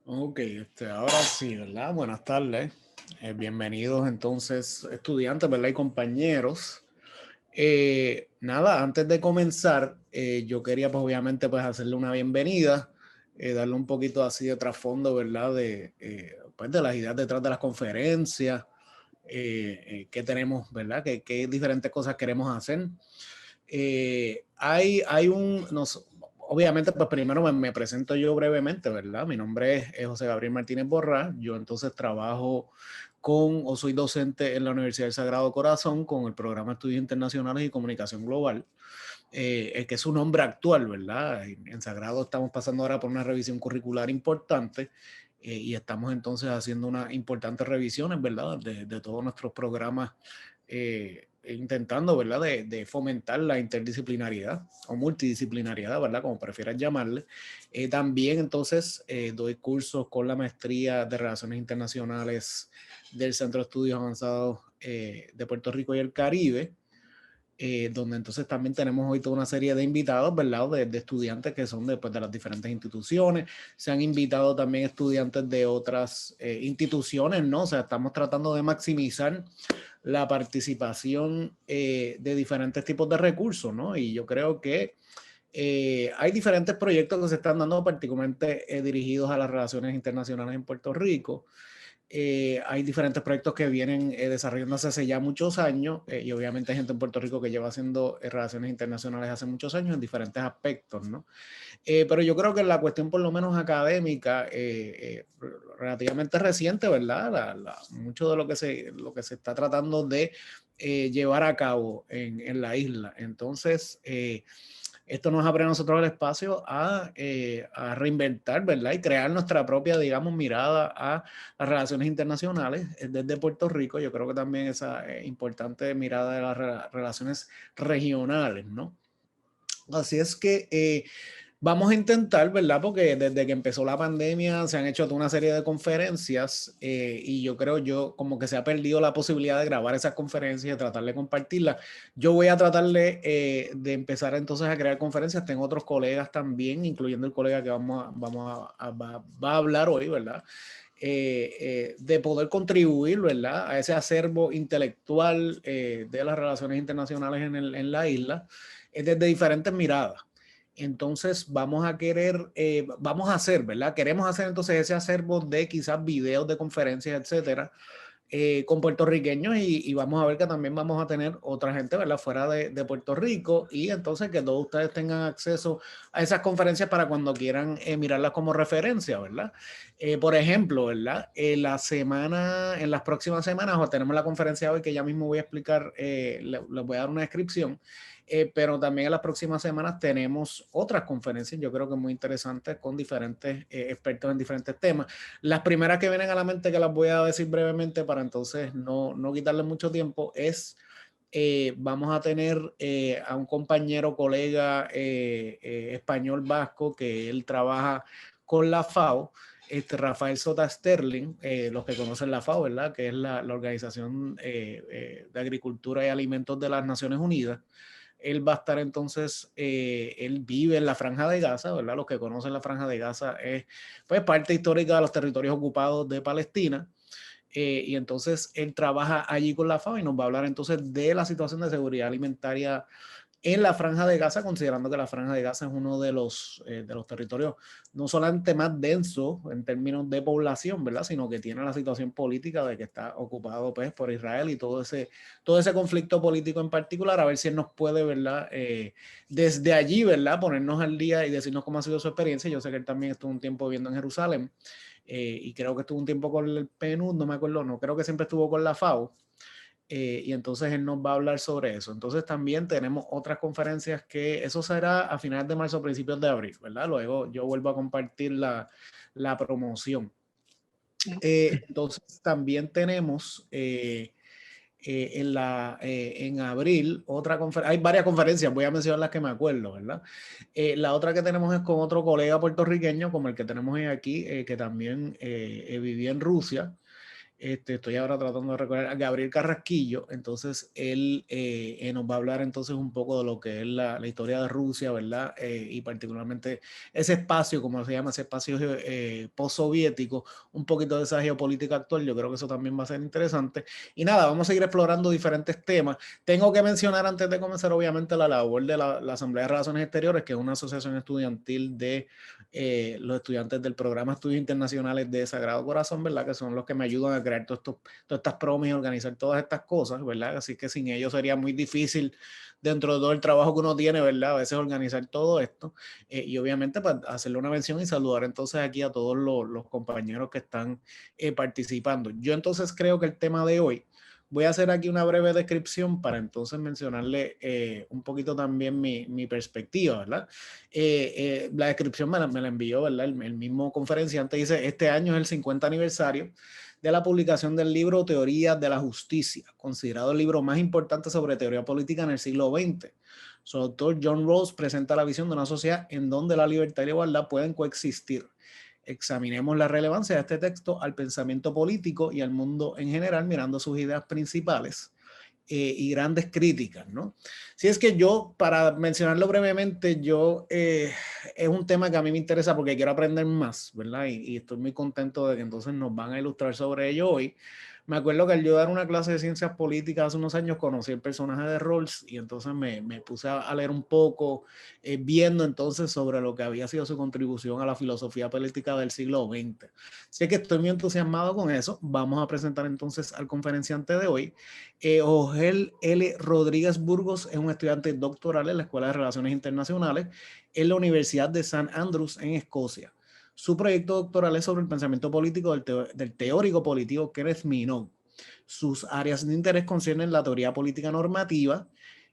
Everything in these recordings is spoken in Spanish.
Ok, ahora sí, ¿verdad? Buenas tardes. Bienvenidos entonces, estudiantes, ¿verdad? Y compañeros. Nada, antes de comenzar, yo quería pues obviamente pues hacerle una bienvenida, darle un poquito así de trasfondo, ¿verdad? Pues, de las ideas detrás de las conferencias, qué tenemos, ¿verdad? Qué diferentes cosas queremos hacer. Hay un, obviamente, pues primero me presento yo brevemente, ¿verdad? Mi nombre es José Gabriel Martínez Borrás. Yo entonces trabajo o soy docente en la Universidad del Sagrado Corazón con el programa de Estudios Internacionales y Comunicación Global, que es su nombre actual, ¿verdad? En Sagrado estamos pasando ahora por una revisión curricular importante. Y estamos entonces haciendo unas importantes revisiones, ¿verdad? De todos nuestros programas, intentando, ¿verdad? De fomentar la interdisciplinariedad o multidisciplinariedad, ¿verdad? Como prefieras llamarle. También entonces doy cursos con la maestría de Relaciones Internacionales del Centro de Estudios Avanzados de Puerto Rico y el Caribe, donde entonces también tenemos hoy toda una serie de invitados, ¿verdad? De estudiantes que son de las diferentes instituciones. Se han invitado también estudiantes de otras instituciones, ¿no? O sea, estamos tratando de maximizar la participación de diferentes tipos de recursos, ¿no? Y yo creo que hay diferentes proyectos que se están dando, particularmente dirigidos a las relaciones internacionales en Puerto Rico. Hay diferentes proyectos que vienen desarrollándose hace ya muchos años, y obviamente hay gente en Puerto Rico que lleva haciendo relaciones internacionales hace muchos años en diferentes aspectos, ¿no? Pero yo creo que la cuestión por lo menos académica, relativamente reciente, ¿verdad? Mucho de lo que se está tratando de llevar a cabo en la isla. Entonces, esto nos abre a nosotros el espacio a reinventar, ¿verdad? Y crear nuestra propia, digamos, mirada a las relaciones internacionales desde Puerto Rico. Yo creo que también esa importante mirada de las relaciones regionales, ¿no? Así es que vamos a intentar, ¿verdad? Porque desde que empezó la pandemia se han hecho toda una serie de conferencias, y yo creo como que se ha perdido la posibilidad de grabar esas conferencias y de tratar de compartirlas. Yo voy a tratar de empezar entonces a crear conferencias. Tengo otros colegas también, incluyendo el colega que va a hablar hoy, ¿verdad? De poder contribuir, ¿verdad? A ese acervo intelectual de las relaciones internacionales en la isla, desde diferentes miradas. Entonces vamos a hacer, ¿verdad? Queremos hacer entonces ese acervo de quizás videos de conferencias, etcétera, con puertorriqueños, y vamos a ver que también vamos a tener otra gente, ¿verdad? Fuera de Puerto Rico, y entonces que todos ustedes tengan acceso a esas conferencias para cuando quieran mirarlas como referencia, ¿verdad? Por ejemplo, ¿verdad? En las próximas semanas tenemos la conferencia hoy que ya mismo voy a explicar, les voy a dar una descripción. Pero también en las próximas semanas tenemos otras conferencias, yo creo que muy interesantes, con diferentes expertos en diferentes temas. Las primeras que vienen a la mente, que las voy a decir brevemente para entonces no quitarle mucho tiempo, es vamos a tener a un compañero, colega español vasco, que él trabaja con la FAO, Rafael Sota Sterling, los que conocen la FAO, ¿verdad? Que es la Organización de Agricultura y Alimentos de las Naciones Unidas. Él va a estar entonces, él vive en la Franja de Gaza, ¿verdad? Los que conocen la Franja de Gaza es pues parte histórica de los territorios ocupados de Palestina. Y entonces él trabaja allí con la FAO y nos va a hablar entonces de la situación de seguridad alimentaria en la Franja de Gaza, considerando que la Franja de Gaza es uno de los territorios no solamente más densos en términos de población, ¿verdad? Sino que tiene la situación política de que está ocupado pues, por Israel y todo ese conflicto político en particular. A ver si él nos puede, ¿verdad? Desde allí, ¿verdad? Ponernos al día y decirnos cómo ha sido su experiencia. Yo sé que él también estuvo un tiempo viviendo en Jerusalén, y creo que estuvo un tiempo con el PNUD, no me acuerdo, no, creo que siempre estuvo con la FAO. Y entonces él nos va a hablar sobre eso. Entonces también tenemos otras conferencias que eso será a finales de marzo, principios de abril, ¿verdad? Luego yo vuelvo a compartir la promoción. Entonces también tenemos en abril otra conferencia. Hay varias conferencias, voy a mencionar las que me acuerdo, ¿verdad? La otra que tenemos es con otro colega puertorriqueño, como el que tenemos aquí, que también vivía en Rusia. estoy ahora tratando de recordar, a Gabriel Carrasquillo. Entonces él nos va a hablar entonces un poco de lo que es la historia de Rusia, ¿verdad? Y particularmente ese espacio, como se llama, ese espacio postsoviético, un poquito de esa geopolítica actual. Yo creo que eso también va a ser interesante. Y nada, vamos a seguir explorando diferentes temas. Tengo que mencionar antes de comenzar, obviamente, la labor de la Asamblea de Relaciones Exteriores, que es una asociación estudiantil de los estudiantes del programa de Estudios Internacionales de Sagrado Corazón, ¿verdad? Que son los que me ayudan a crear todas estas promis y organizar todas estas cosas, ¿verdad? Así que sin ellos sería muy difícil dentro de todo el trabajo que uno tiene, ¿verdad? A veces organizar todo esto y obviamente para pues, hacerle una mención y saludar entonces aquí a todos los compañeros que están participando. Yo entonces creo que el tema de hoy, voy a hacer aquí una breve descripción para entonces mencionarle un poquito también mi perspectiva, ¿verdad? La descripción me la envió, ¿verdad? El mismo conferenciante dice, este año es el 50 aniversario de la publicación del libro Teoría de la Justicia, considerado el libro más importante sobre teoría política en el siglo XX. Su autor John Rawls presenta la visión de una sociedad en donde la libertad y la igualdad pueden coexistir. Examinemos la relevancia de este texto al pensamiento político y al mundo en general, mirando sus ideas principales y grandes críticas, ¿no? Si es que yo, para mencionarlo brevemente, es un tema que a mí me interesa porque quiero aprender más, ¿verdad? Y estoy muy contento de que entonces nos van a ilustrar sobre ello hoy. Me acuerdo que al yo dar una clase de ciencias políticas hace unos años conocí el personaje de Rawls y entonces me puse a leer un poco, viendo entonces sobre lo que había sido su contribución a la filosofía política del siglo XX. Así que estoy muy entusiasmado con eso. Vamos a presentar entonces al conferenciante de hoy. Ogel L. Rodríguez Burgos es un estudiante doctoral en la Escuela de Relaciones Internacionales en la Universidad de St. Andrews en Escocia. Su proyecto doctoral es sobre el pensamiento político del teórico político Kenneth Minogue. Sus áreas de interés conciernen la teoría política normativa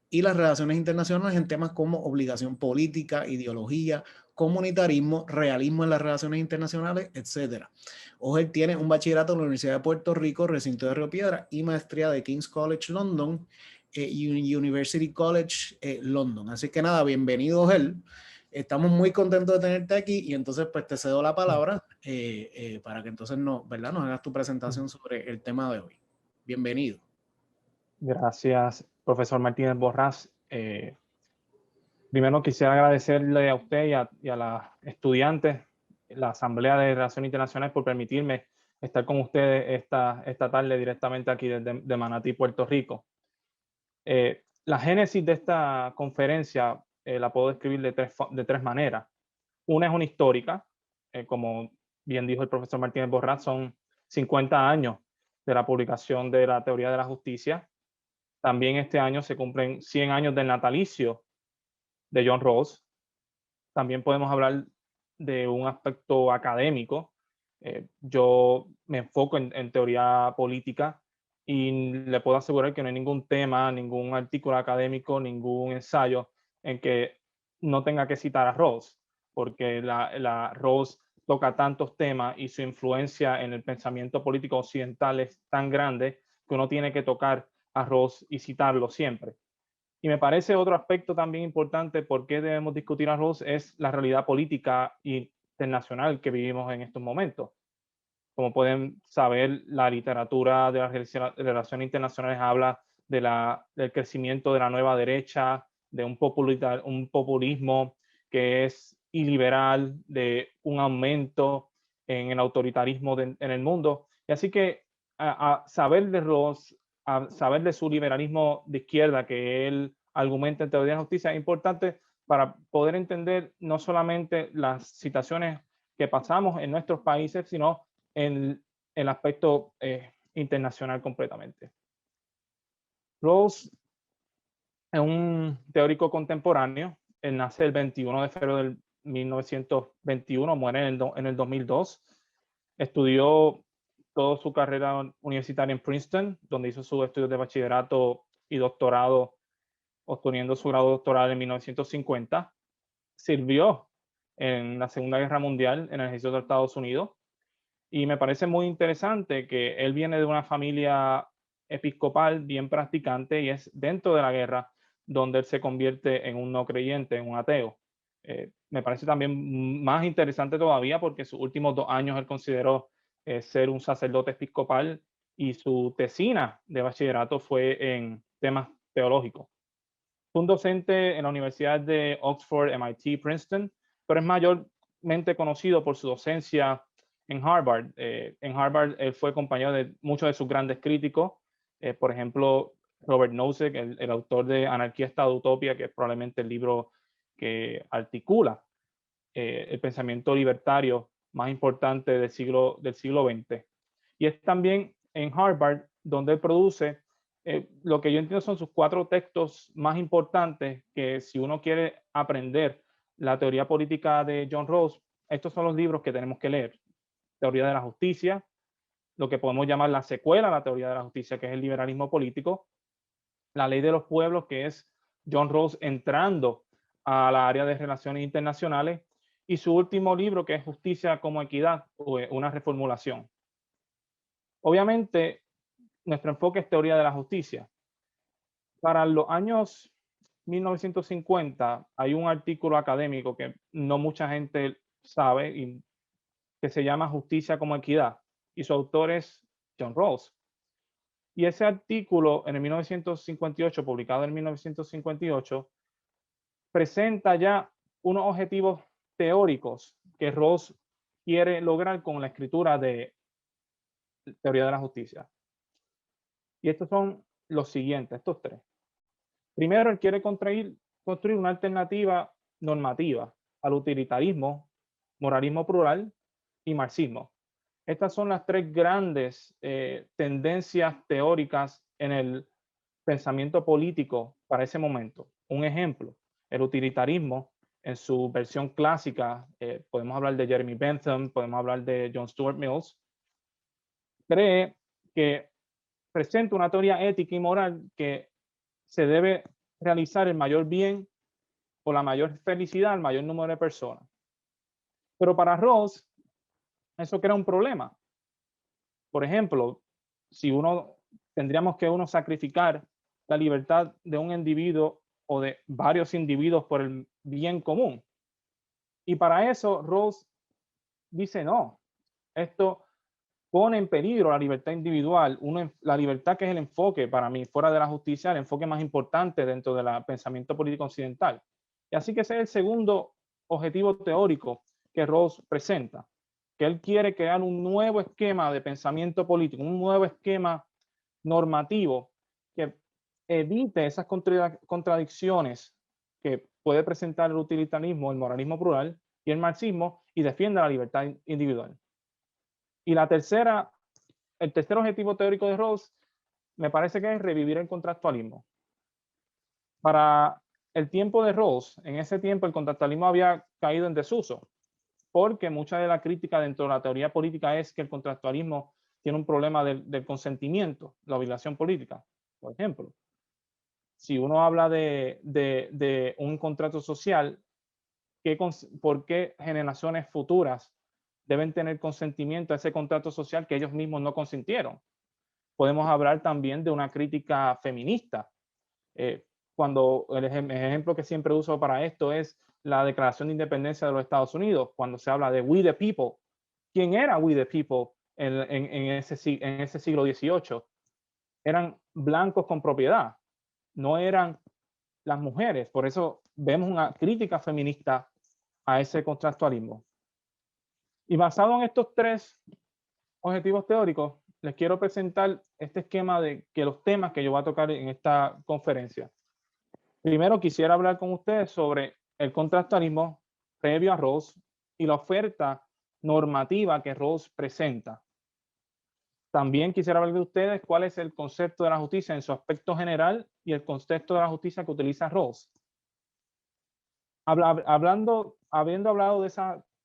y las relaciones internacionales en temas como obligación política, ideología, comunitarismo, realismo en las relaciones internacionales, etc. Ogel tiene un bachillerato en la Universidad de Puerto Rico, recinto de Río Piedra, y maestría de King's College London y University College London. Así que nada, bienvenido Ogel. Estamos muy contentos de tenerte aquí y entonces pues te cedo la palabra para que entonces ¿verdad? Nos hagas tu presentación sobre el tema de hoy. Bienvenido. Gracias, profesor Martínez Borrás. Primero quisiera agradecerle a usted y a las estudiantes, la Asamblea de Relaciones Internacionales, por permitirme estar con ustedes esta tarde directamente aquí de Manatí, Puerto Rico. La génesis de esta conferencia la puedo describir de tres maneras. Una es una histórica, como bien dijo el profesor Martínez Borrás, son 50 años de la publicación de la teoría de la justicia. También este año se cumplen 100 años del natalicio de John Rawls. También podemos hablar de un aspecto académico. Yo me enfoco en teoría política y le puedo asegurar que no hay ningún tema, ningún artículo académico, ningún ensayo en que no tenga que citar a Rawls, porque Rawls toca tantos temas y su influencia en el pensamiento político occidental es tan grande que uno tiene que tocar a Rawls y citarlo siempre. Y me parece otro aspecto también importante por qué debemos discutir a Rawls es la realidad política internacional que vivimos en estos momentos. Como pueden saber, la literatura de las relaciones internacionales habla del crecimiento de la nueva derecha, de un populismo que es iliberal, de un aumento en el autoritarismo en el mundo. Y así que a saber de Rawls, a saber de su liberalismo de izquierda que él argumenta en Teoría de la Justicia es importante para poder entender no solamente las situaciones que pasamos en nuestros países, sino en el aspecto internacional completamente. Rawls es un teórico contemporáneo. Él nace el 21 de febrero del 1921, muere en el 2002. Estudió toda su carrera universitaria en Princeton, donde hizo sus estudios de bachillerato y doctorado, obteniendo su grado doctoral en 1950. Sirvió en la Segunda Guerra Mundial en el ejército de Estados Unidos. Y me parece muy interesante que él viene de una familia episcopal bien practicante y es dentro de la guerra donde él se convierte en un no creyente, en un ateo. Me parece también más interesante todavía porque sus últimos 2 años él consideró ser un sacerdote episcopal y su tesina de bachillerato fue en temas teológicos. Fue un docente en la Universidad de Oxford, MIT, Princeton, pero es mayormente conocido por su docencia en Harvard. En Harvard él fue compañero de muchos de sus grandes críticos, por ejemplo, Robert Nozick, el autor de Anarquía, Estado, Utopía, que es probablemente el libro que articula el pensamiento libertario más importante del siglo XX. Y es también en Harvard donde él produce lo que yo entiendo son sus 4 textos más importantes, que si uno quiere aprender la teoría política de John Rawls, estos son los libros que tenemos que leer. Teoría de la justicia, lo que podemos llamar la secuela a la teoría de la justicia, que es el liberalismo político, la ley de los pueblos, que es John Rawls entrando a la área de relaciones internacionales, y su último libro, que es Justicia como Equidad, o una reformulación. Obviamente, nuestro enfoque es teoría de la justicia. Para los años 1950 hay un artículo académico que no mucha gente sabe y que se llama Justicia como Equidad, y su autor es John Rawls. Y ese artículo en el 1958, publicado en 1958, presenta ya unos objetivos teóricos que Rawls quiere lograr con la escritura de teoría de la justicia. Y estos son los siguientes, estos 3. Primero, él quiere construir una alternativa normativa al utilitarismo, moralismo plural y marxismo. Estas son las 3 grandes tendencias teóricas en el pensamiento político para ese momento. Un ejemplo, el utilitarismo en su versión clásica, podemos hablar de Jeremy Bentham, podemos hablar de John Stuart Mills, cree que presenta una teoría ética y moral que se debe realizar el mayor bien o la mayor felicidad al mayor número de personas. Pero para Rawls, eso crea un problema. Por ejemplo, si tendríamos que sacrificar la libertad de un individuo o de varios individuos por el bien común. Y para eso Rawls dice no, esto pone en peligro la libertad individual, la libertad que es el enfoque para mí fuera de la justicia, el enfoque más importante dentro del pensamiento político occidental. Y así que ese es el segundo objetivo teórico que Rawls presenta, que él quiere crear un nuevo esquema de pensamiento político, un nuevo esquema normativo que evite esas contradicciones que puede presentar el utilitarismo, el moralismo plural y el marxismo, y defienda la libertad individual. Y el tercer objetivo teórico de Rawls me parece que es revivir el contractualismo. Para el tiempo de Rawls, en ese tiempo el contractualismo había caído en desuso, porque mucha de la crítica dentro de la teoría política es que el contractualismo tiene un problema del consentimiento, la obligación política. Por ejemplo, si uno habla de un contrato social, ¿por qué generaciones futuras deben tener consentimiento a ese contrato social que ellos mismos no consintieron? Podemos hablar también de una crítica feminista. Cuando el ejemplo que siempre uso para esto es la Declaración de Independencia de los Estados Unidos, cuando se habla de We the People. ¿Quién era We the People en ese siglo XVIII? Eran blancos con propiedad, no eran las mujeres. Por eso vemos una crítica feminista a ese contractualismo. Y basado en estos 3 objetivos teóricos, les quiero presentar este esquema de los temas que yo voy a tocar en esta conferencia. Primero quisiera hablar con ustedes sobre el contractualismo previo a Rawls y la oferta normativa que Rawls presenta. También quisiera hablar de ustedes cuál es el concepto de la justicia en su aspecto general y el concepto de la justicia que utiliza Rawls. Habiendo hablado de ese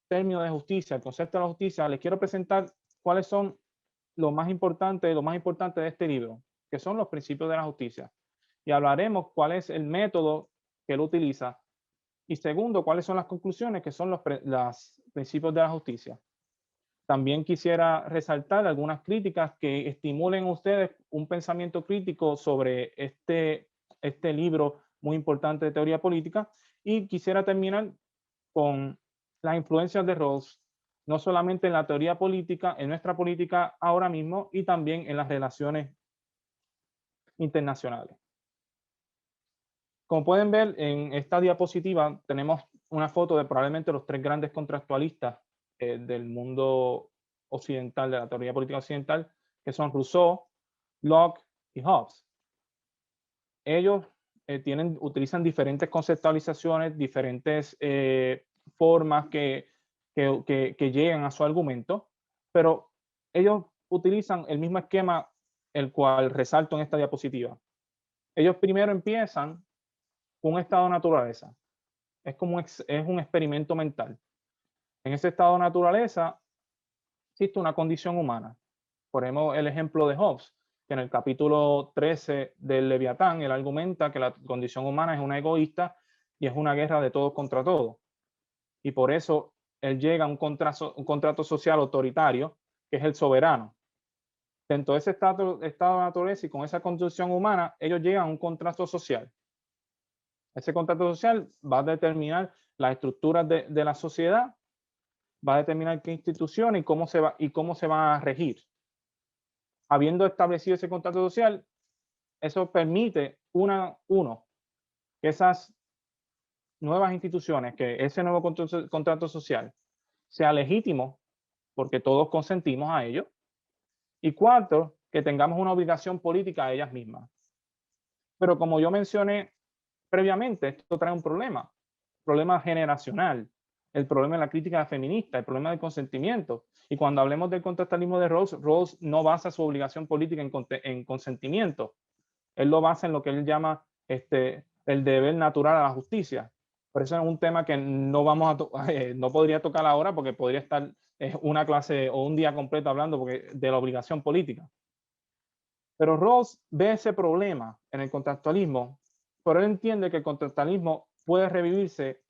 término de justicia, el concepto de la justicia, les quiero presentar cuáles son lo más importante de este libro, que son los principios de la justicia. Y hablaremos cuál es el método que él utiliza. Y segundo, cuáles son las conclusiones, que son los principios de la justicia. También quisiera resaltar algunas críticas que estimulen a ustedes un pensamiento crítico sobre este libro muy importante de teoría política. Y quisiera terminar con las influencias de Rawls no solamente en la teoría política, en nuestra política ahora mismo y también en las relaciones internacionales. Como pueden ver en esta diapositiva, tenemos una foto de probablemente los tres grandes contractualistas del mundo occidental, de la teoría política occidental, que son Rousseau, Locke y Hobbes. Ellos utilizan diferentes conceptualizaciones, diferentes formas que llegan a su argumento, pero ellos utilizan el mismo esquema el cual resalto en esta diapositiva. Ellos primero empiezan con un estado de naturaleza. Es un experimento mental. En ese estado de naturaleza existe una condición humana. Ponemos el ejemplo de Hobbes, que en el capítulo 13 del Leviatán, él argumenta que la condición humana es una egoísta y es una guerra de todos contra todos. Y por eso él llega a un contrato social autoritario, que es el soberano. Dentro de ese estado de naturaleza y con esa condición humana, ellos llegan a un contrato social. Ese contrato social va a determinar las estructuras de la sociedad, va a determinar qué instituciones y cómo se va a regir. Habiendo establecido ese contrato social, eso permite, que esas nuevas instituciones, que ese nuevo contrato social sea legítimo, porque todos consentimos a ello. Y cuarto, que tengamos una obligación política a ellas mismas. Pero como yo mencioné previamente, esto trae un problema generacional, el problema de la crítica feminista, el problema del consentimiento. Y cuando hablemos del contractualismo de Rawls no basa su obligación política en consentimiento. Él lo basa en lo que él llama el deber natural a la justicia. Por eso es un tema que no no podría tocar ahora porque podría estar una clase o un día completo hablando de la obligación política. Pero Rawls ve ese problema en el contractualismo, pero él entiende que el contractualismo puede revivirse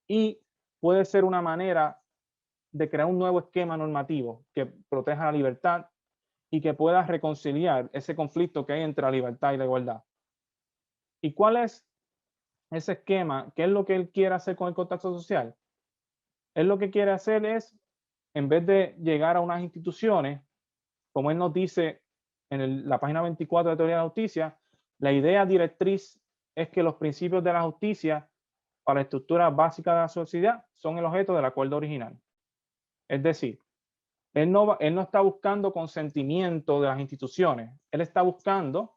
y puede ser una manera de crear un nuevo esquema normativo que proteja la libertad y que pueda reconciliar ese conflicto que hay entre la libertad y la igualdad. ¿Y cuál es ese esquema? ¿Qué es lo que él quiere hacer con el contrato social? Él lo que quiere hacer es, en vez de llegar a unas instituciones, como él nos dice en la página 24 de Teoría de la Justicia, la idea directriz es que los principios de la justicia para la estructura básica de la sociedad son el objeto del acuerdo original. Es decir, él no está buscando consentimiento de las instituciones, él está buscando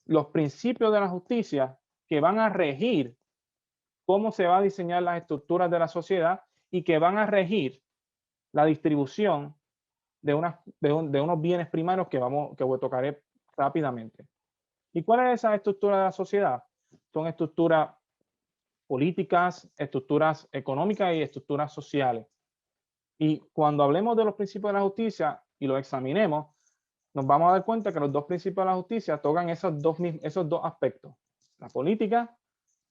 los principios de la justicia que van a regir cómo se va a diseñar las estructuras de la sociedad y que van a regir la distribución de unos bienes primarios que tocaré rápidamente. ¿Y cuál es esa estructura de la sociedad? Son estructuras políticas, estructuras económicas y estructuras sociales. Y cuando hablemos de los principios de la justicia y los examinemos, nos vamos a dar cuenta que los dos principios de la justicia tocan esos dos aspectos, la política,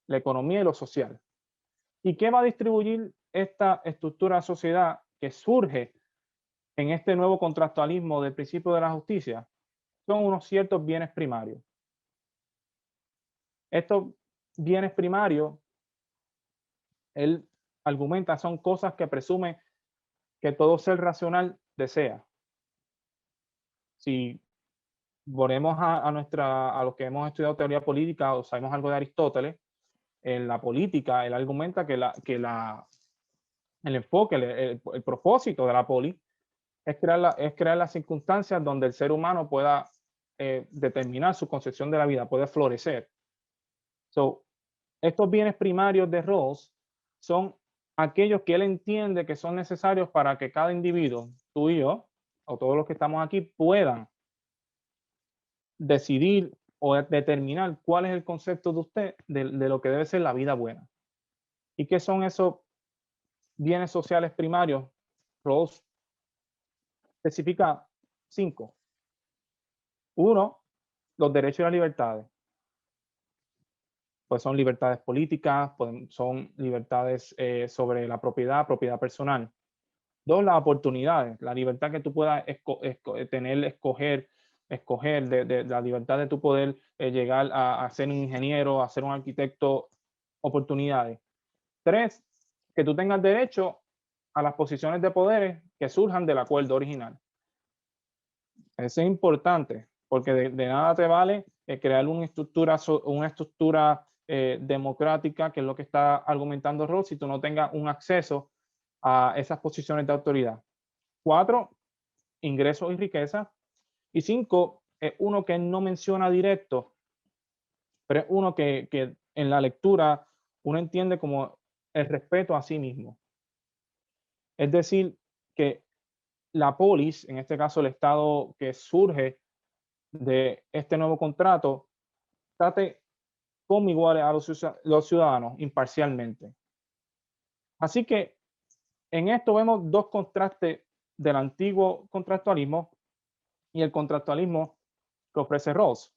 la economía y lo social. ¿Y qué va a distribuir esta estructura de sociedad que surge en este nuevo contractualismo del principio de la justicia? Son unos ciertos bienes primarios. Estos bienes primarios, él argumenta, son cosas que presume que todo ser racional desea. Si volvemos a los que hemos estudiado teoría política o sabemos algo de Aristóteles, en la política él argumenta que el enfoque, el propósito de la poli es crear las circunstancias donde el ser humano pueda determinar su concepción de la vida, puede florecer. Estos bienes primarios de Rawls son aquellos que él entiende que son necesarios para que cada individuo, tú y yo, o todos los que estamos aquí, puedan decidir o determinar cuál es el concepto de usted de lo que debe ser la vida buena. ¿Y qué son esos bienes sociales primarios? Rawls especifica 5. 1, los derechos y las libertades. Pues son libertades políticas, son libertades sobre la propiedad personal. 2, las oportunidades, la libertad que tú puedas escoger de la libertad de tu poder llegar a ser un ingeniero, a ser un arquitecto, oportunidades. 3, que tú tengas derecho a las posiciones de poderes que surjan del acuerdo original. Eso es importante, porque de nada te vale crear una estructura democrática, que es lo que está argumentando Rawls, si tú no tengas un acceso a esas posiciones de autoridad. 4, ingresos y riqueza. Y 5, uno que no menciona directo, pero es uno que en la lectura uno entiende como el respeto a sí mismo. Es decir, que la polis, en este caso el Estado que surge de este nuevo contrato, trate como iguales a los ciudadanos imparcialmente. Así que en esto vemos dos contrastes del antiguo contractualismo y el contractualismo que ofrece Rawls.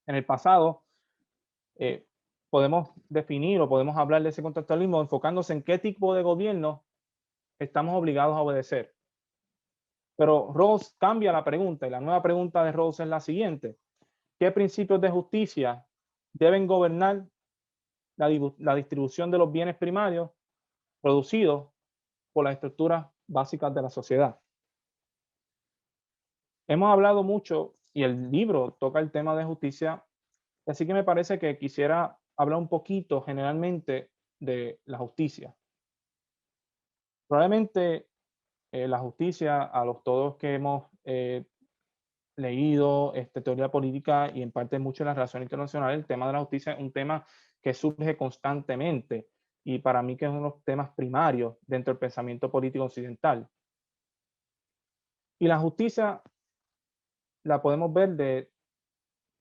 En el pasado, podemos definir o podemos hablar de ese contractualismo enfocándose en qué tipo de gobierno estamos obligados a obedecer. Pero Rawls cambia la pregunta y la nueva pregunta de Rawls es la siguiente: ¿qué principios de justicia deben gobernar la distribución de los bienes primarios producidos por las estructuras básicas de la sociedad? Hemos hablado mucho y el libro toca el tema de justicia, así que me parece que quisiera hablar un poquito generalmente de la justicia. Probablemente la justicia, a los todos que hemos leído teoría política y en parte mucho en la relación internacional, el tema de la justicia es un tema que surge constantemente y para mí que es uno de los temas primarios dentro del pensamiento político occidental. Y la justicia la podemos ver de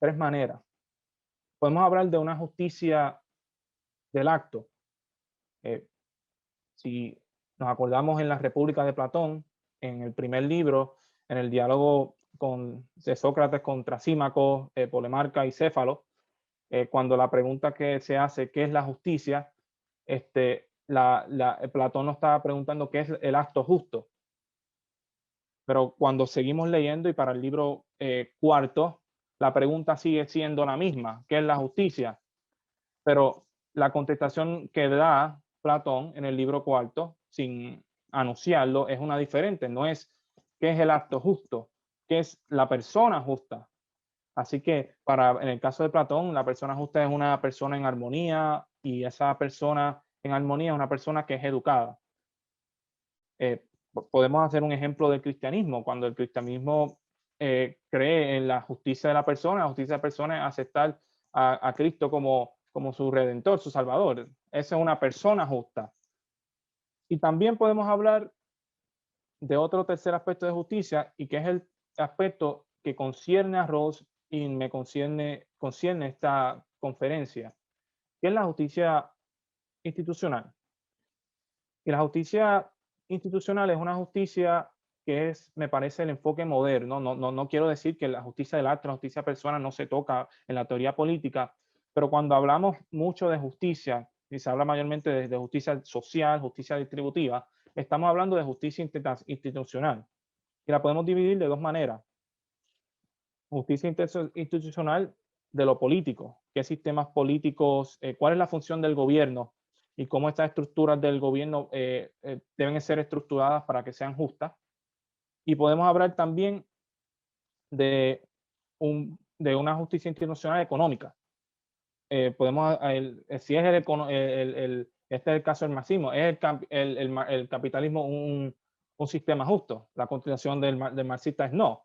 tres maneras. Podemos hablar de una justicia del acto. Si nos acordamos en la República de Platón, en el primer libro, en el diálogo de Sócrates contra Símaco, Polemarca y Céfalo, cuando la pregunta que se hace, ¿qué es la justicia? Platón nos estaba preguntando qué es el acto justo. Pero cuando seguimos leyendo y para el libro cuarto, la pregunta sigue siendo la misma, ¿qué es la justicia? Pero la contestación que da Platón en el libro cuarto, sin anunciarlo, es una diferente. No es qué es el acto justo, qué es la persona justa. Así que en el caso de Platón, la persona justa es una persona en armonía y esa persona en armonía es una persona que es educada. Podemos hacer un ejemplo del cristianismo. Cuando el cristianismo cree en la justicia de la justicia de la persona es aceptar a Cristo como su redentor, su salvador. Esa es una persona justa. Y también podemos hablar de otro tercer aspecto de justicia y que es el aspecto que concierne a Rawls y me concierne esta conferencia, que es la justicia institucional. Y la justicia institucional es una justicia que me parece, el enfoque moderno. No quiero decir que la justicia del acto, la justicia personal no se toca en la teoría política, pero cuando hablamos mucho de justicia, y se habla mayormente de justicia social, justicia distributiva, estamos hablando de justicia institucional. Y la podemos dividir de dos maneras. Justicia institucional de lo político, qué sistemas políticos, cuál es la función del gobierno y cómo estas estructuras del gobierno deben ser estructuradas para que sean justas. Y podemos hablar también de una justicia institucional económica. Si es este es el caso del marxismo, ¿es el capitalismo un sistema justo? La continuación del marxista es no.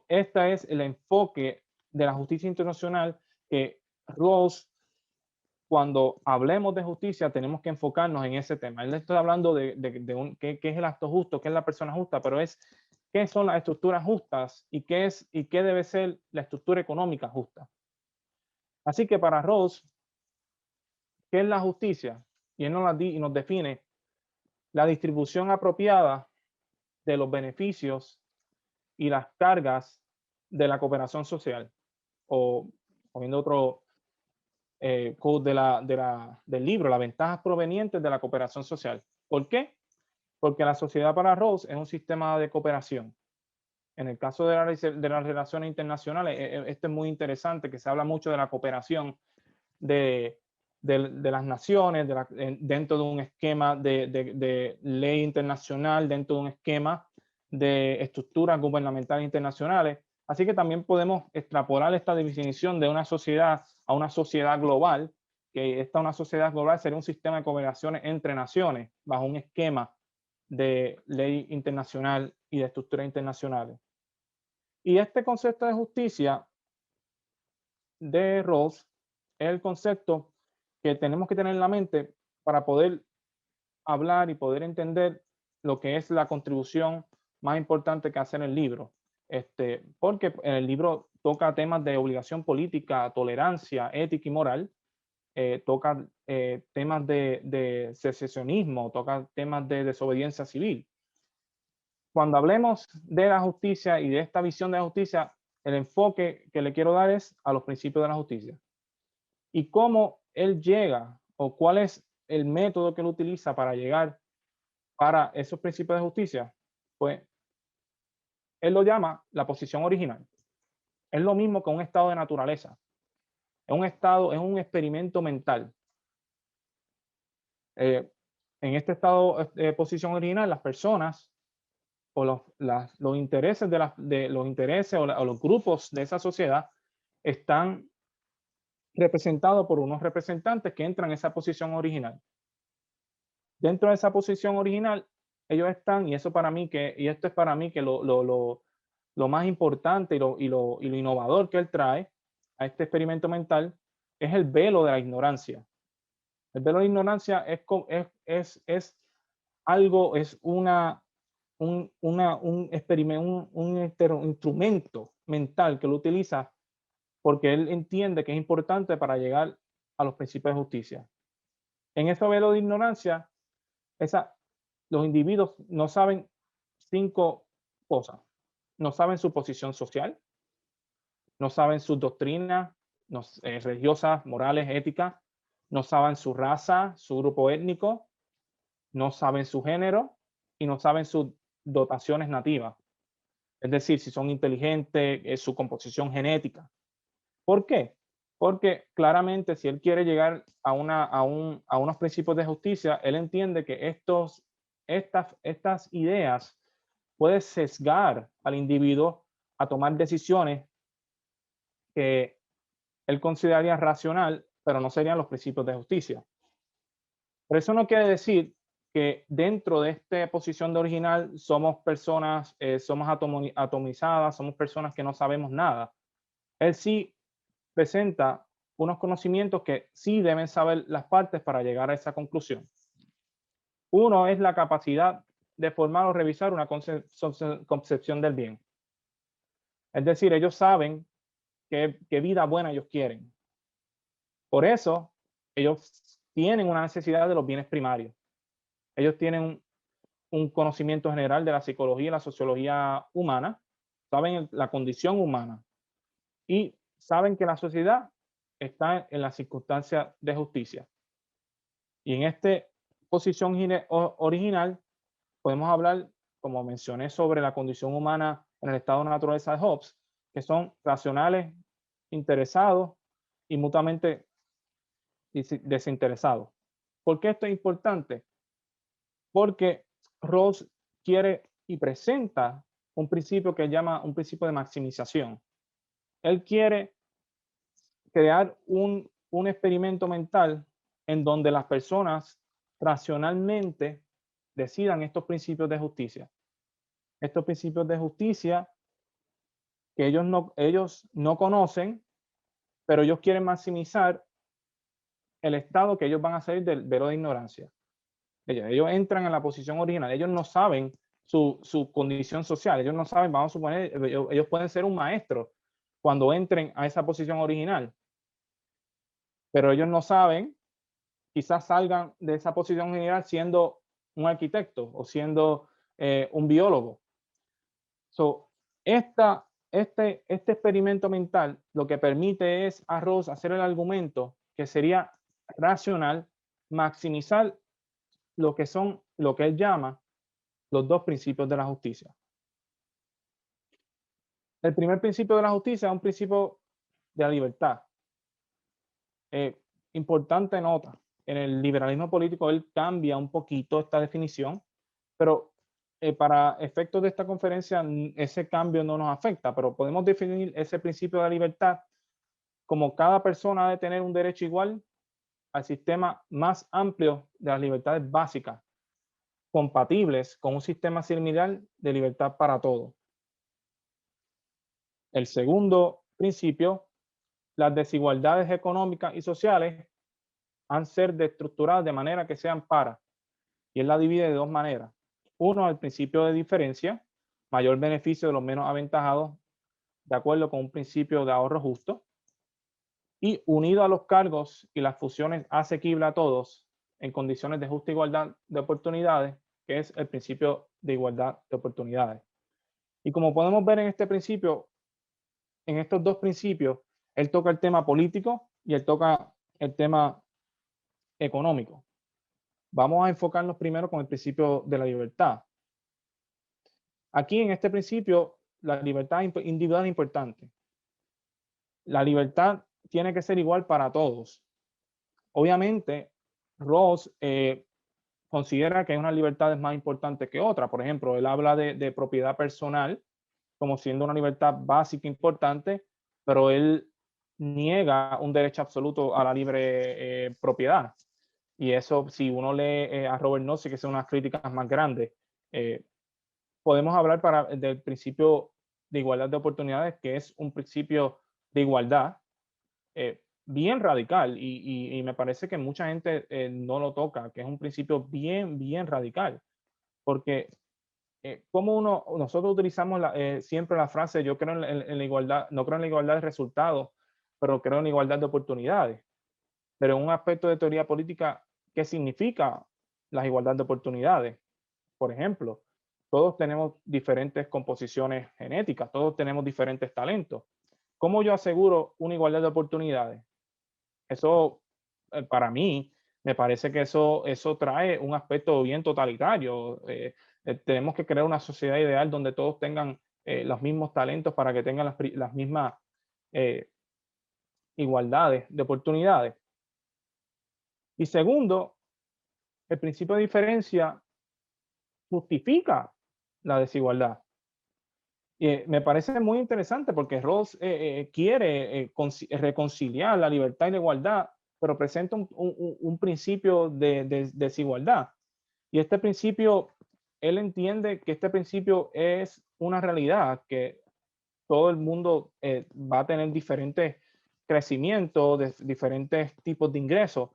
Este es el enfoque de la justicia internacional que Rawls, cuando hablemos de justicia, tenemos que enfocarnos en ese tema. Él está hablando de qué es el acto justo, qué es la persona justa, pero es qué son las estructuras justas y qué debe ser la estructura económica justa. Así que para Rawls, ¿qué es la justicia? Y él nos define la distribución apropiada de los beneficios y las cargas de la cooperación social. O poniendo otro quote del libro, las ventajas provenientes de la cooperación social. ¿Por qué? Porque la sociedad para Rawls es un sistema de cooperación. En el caso de las relaciones internacionales, esto es muy interesante, que se habla mucho de la cooperación de de las naciones, dentro de un esquema de ley internacional, dentro de un esquema de estructuras gubernamentales internacionales. Así que también podemos extrapolar esta definición de una sociedad a una sociedad global, que una sociedad global sería un sistema de cooperaciones entre naciones bajo un esquema de ley internacional y de estructuras internacionales. Y este concepto de justicia de Rawls es el concepto que tenemos que tener en la mente para poder hablar y poder entender lo que es la contribución más importante que hace en el libro. Porque en el libro toca temas de obligación política, tolerancia, ética y moral, toca temas de secesionismo, toca temas de desobediencia civil. Cuando hablemos de la justicia y de esta visión de la justicia, el enfoque que le quiero dar es a los principios de la justicia. Y cómo él llega o cuál es el método que él utiliza para llegar para esos principios de justicia, pues él lo llama la posición original. Es lo mismo que un estado de naturaleza. Es un estado, es un experimento mental. En este estado de posición original, las personas o los intereses los intereses o los grupos de esa sociedad están representados por unos representantes que entran en esa posición original. Dentro de esa posición original, ellos están, y esto es para mí que lo más importante y lo innovador que él trae a este experimento mental es el velo de la ignorancia. El velo de la ignorancia es algo, es un experimento, un instrumento mental que lo utiliza porque él entiende que es importante para llegar a los principios de justicia. En ese velo de ignorancia, los individuos no saben 5 cosas. No saben su posición social, no saben sus doctrinas religiosas, morales, éticas, no saben su raza, su grupo étnico, no saben su género y no saben sus dotaciones nativas. Es decir, si son inteligentes, su composición genética. ¿Por qué? Porque claramente si él quiere llegar a unos principios de justicia, él entiende que estas ideas pueden sesgar al individuo a tomar decisiones que él consideraría racional, pero no serían los principios de justicia. Pero eso no quiere decir que dentro de esta posición de original somos personas, somos atomizadas, somos personas que no sabemos nada. Él sí presenta unos conocimientos que sí deben saber las partes para llegar a esa conclusión. Uno es la capacidad de formar o revisar una concepción del bien. Es decir, ellos saben qué vida buena ellos quieren. Por eso, ellos tienen una necesidad de los bienes primarios. Ellos tienen un conocimiento general de la psicología y la sociología humana, saben la condición humana y saben que la sociedad está en las circunstancias de justicia. Y en esta posición original podemos hablar, como mencioné, sobre la condición humana en el estado de naturaleza de Hobbes, que son racionales, interesados y mutuamente desinteresados. ¿Por qué esto es importante? Porque Rawls quiere y presenta un principio que llama un principio de maximización. Él quiere crear un experimento mental en donde las personas racionalmente decidan estos principios de justicia. Estos principios de justicia que ellos no conocen, pero ellos quieren maximizar el estado que ellos van a salir del velo de ignorancia. Ellos entran en la posición original, ellos no saben su condición social, ellos no saben, vamos a suponer, ellos pueden ser un maestro cuando entren a esa posición original, pero ellos no saben, quizás salgan de esa posición original siendo un arquitecto o siendo un biólogo. Este experimento mental lo que permite es a Rawls hacer el argumento que sería racional, maximizar lo que él llama los 2 principios de la justicia. El primer principio de la justicia es un principio de la libertad. importante nota, en el liberalismo político él cambia un poquito esta definición, pero para efectos de esta conferencia ese cambio no nos afecta, pero podemos definir ese principio de la libertad como cada persona debe tener un derecho igual al sistema más amplio de las libertades básicas, compatibles con un sistema similar de libertad para todos. El segundo principio, las desigualdades económicas y sociales han de ser estructuradas de manera que sean paras, y él la divide de dos maneras. Uno, el principio de diferencia, mayor beneficio de los menos aventajados, de acuerdo con un principio de ahorro justo, y unido a los cargos y las funciones asequibles a todos en condiciones de justa igualdad de oportunidades, que es el principio de igualdad de oportunidades. Y como podemos ver en este principio, en estos dos principios, él toca el tema político y él toca el tema económico. Vamos a enfocarnos primero con el principio de la libertad. Aquí en este principio, la libertad individual es importante. La libertad tiene que ser igual para todos. Obviamente, Rawls considera que hay unas libertades más importantes que otras. Por ejemplo, él habla de propiedad personal como siendo una libertad básica importante, pero él niega un derecho absoluto a la libre propiedad. Y eso, si uno lee a Robert Nozick, que son unas críticas más grandes, podemos hablar del principio de igualdad de oportunidades, que es un principio de igualdad bien radical y me parece que mucha gente no lo toca, que es un principio bien radical, porque como nosotros utilizamos siempre la frase, yo creo en la igualdad, no creo en la igualdad de resultados, pero creo en la igualdad de oportunidades. Pero en un aspecto de teoría política, ¿qué significa la igualdad de oportunidades? Por ejemplo, todos tenemos diferentes composiciones genéticas, todos tenemos diferentes talentos. ¿Cómo yo aseguro una igualdad de oportunidades? Eso, para mí, me parece que eso trae un aspecto bien totalitario. Tenemos que crear una sociedad ideal donde todos tengan los mismos talentos para que tengan las mismas igualdades de oportunidades. Y segundo, el principio de diferencia justifica la desigualdad. Me parece muy interesante porque Rawls quiere reconciliar la libertad y la igualdad, pero presenta un principio de desigualdad. Y este principio, él entiende que este principio es una realidad, que todo el mundo va a tener diferentes crecimientos, de diferentes tipos de ingresos,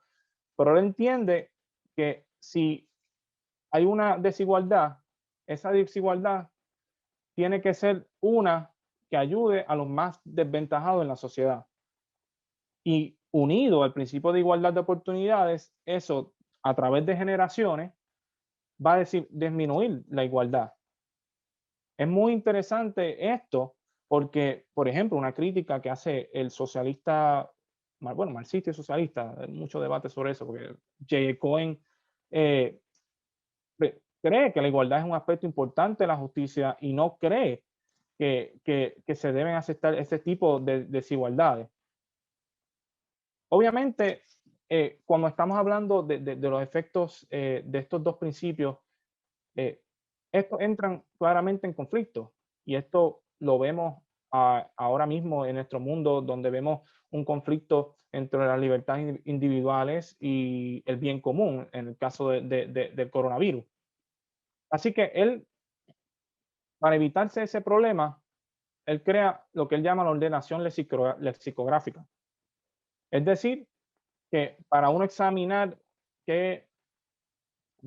pero él entiende que si hay una desigualdad, esa desigualdad tiene que ser una que ayude a los más desventajados en la sociedad. Y unido al principio de igualdad de oportunidades, eso a través de generaciones va a disminuir la igualdad. Es muy interesante esto porque, por ejemplo, una crítica que hace el socialista, bueno, marxista y socialista, hay mucho debate sobre eso, porque J. Cohen cree que la igualdad es un aspecto importante de la justicia y no cree que se deben aceptar este tipo de desigualdades. Obviamente, cuando estamos hablando de los efectos de estos dos principios, estos entran claramente en conflicto y esto lo vemos ahora mismo en nuestro mundo, donde vemos un conflicto entre las libertades individuales y el bien común en el caso del coronavirus. Así que él, para evitarse ese problema, él crea lo que él llama la ordenación lexicográfica. Es decir, que para uno examinar qué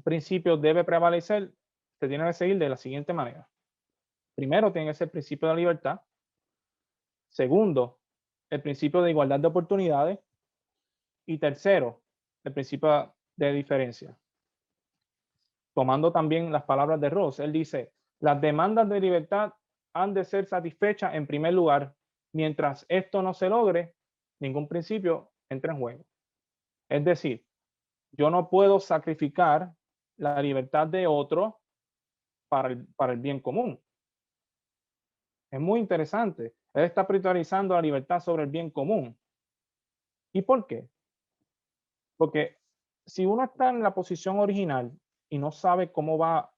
principio debe prevalecer, se tiene que seguir de la siguiente manera. Primero tiene que ser el principio de la libertad. Segundo, el principio de igualdad de oportunidades. Y tercero, el principio de diferencia. Tomando también las palabras de Rawls, él dice, las demandas de libertad han de ser satisfechas en primer lugar. Mientras esto no se logre, ningún principio entra en juego. Es decir, yo no puedo sacrificar la libertad de otro para el bien común. Es muy interesante. Él está priorizando la libertad sobre el bien común. ¿Y por qué? Porque si uno está en la posición original y no sabe cómo va,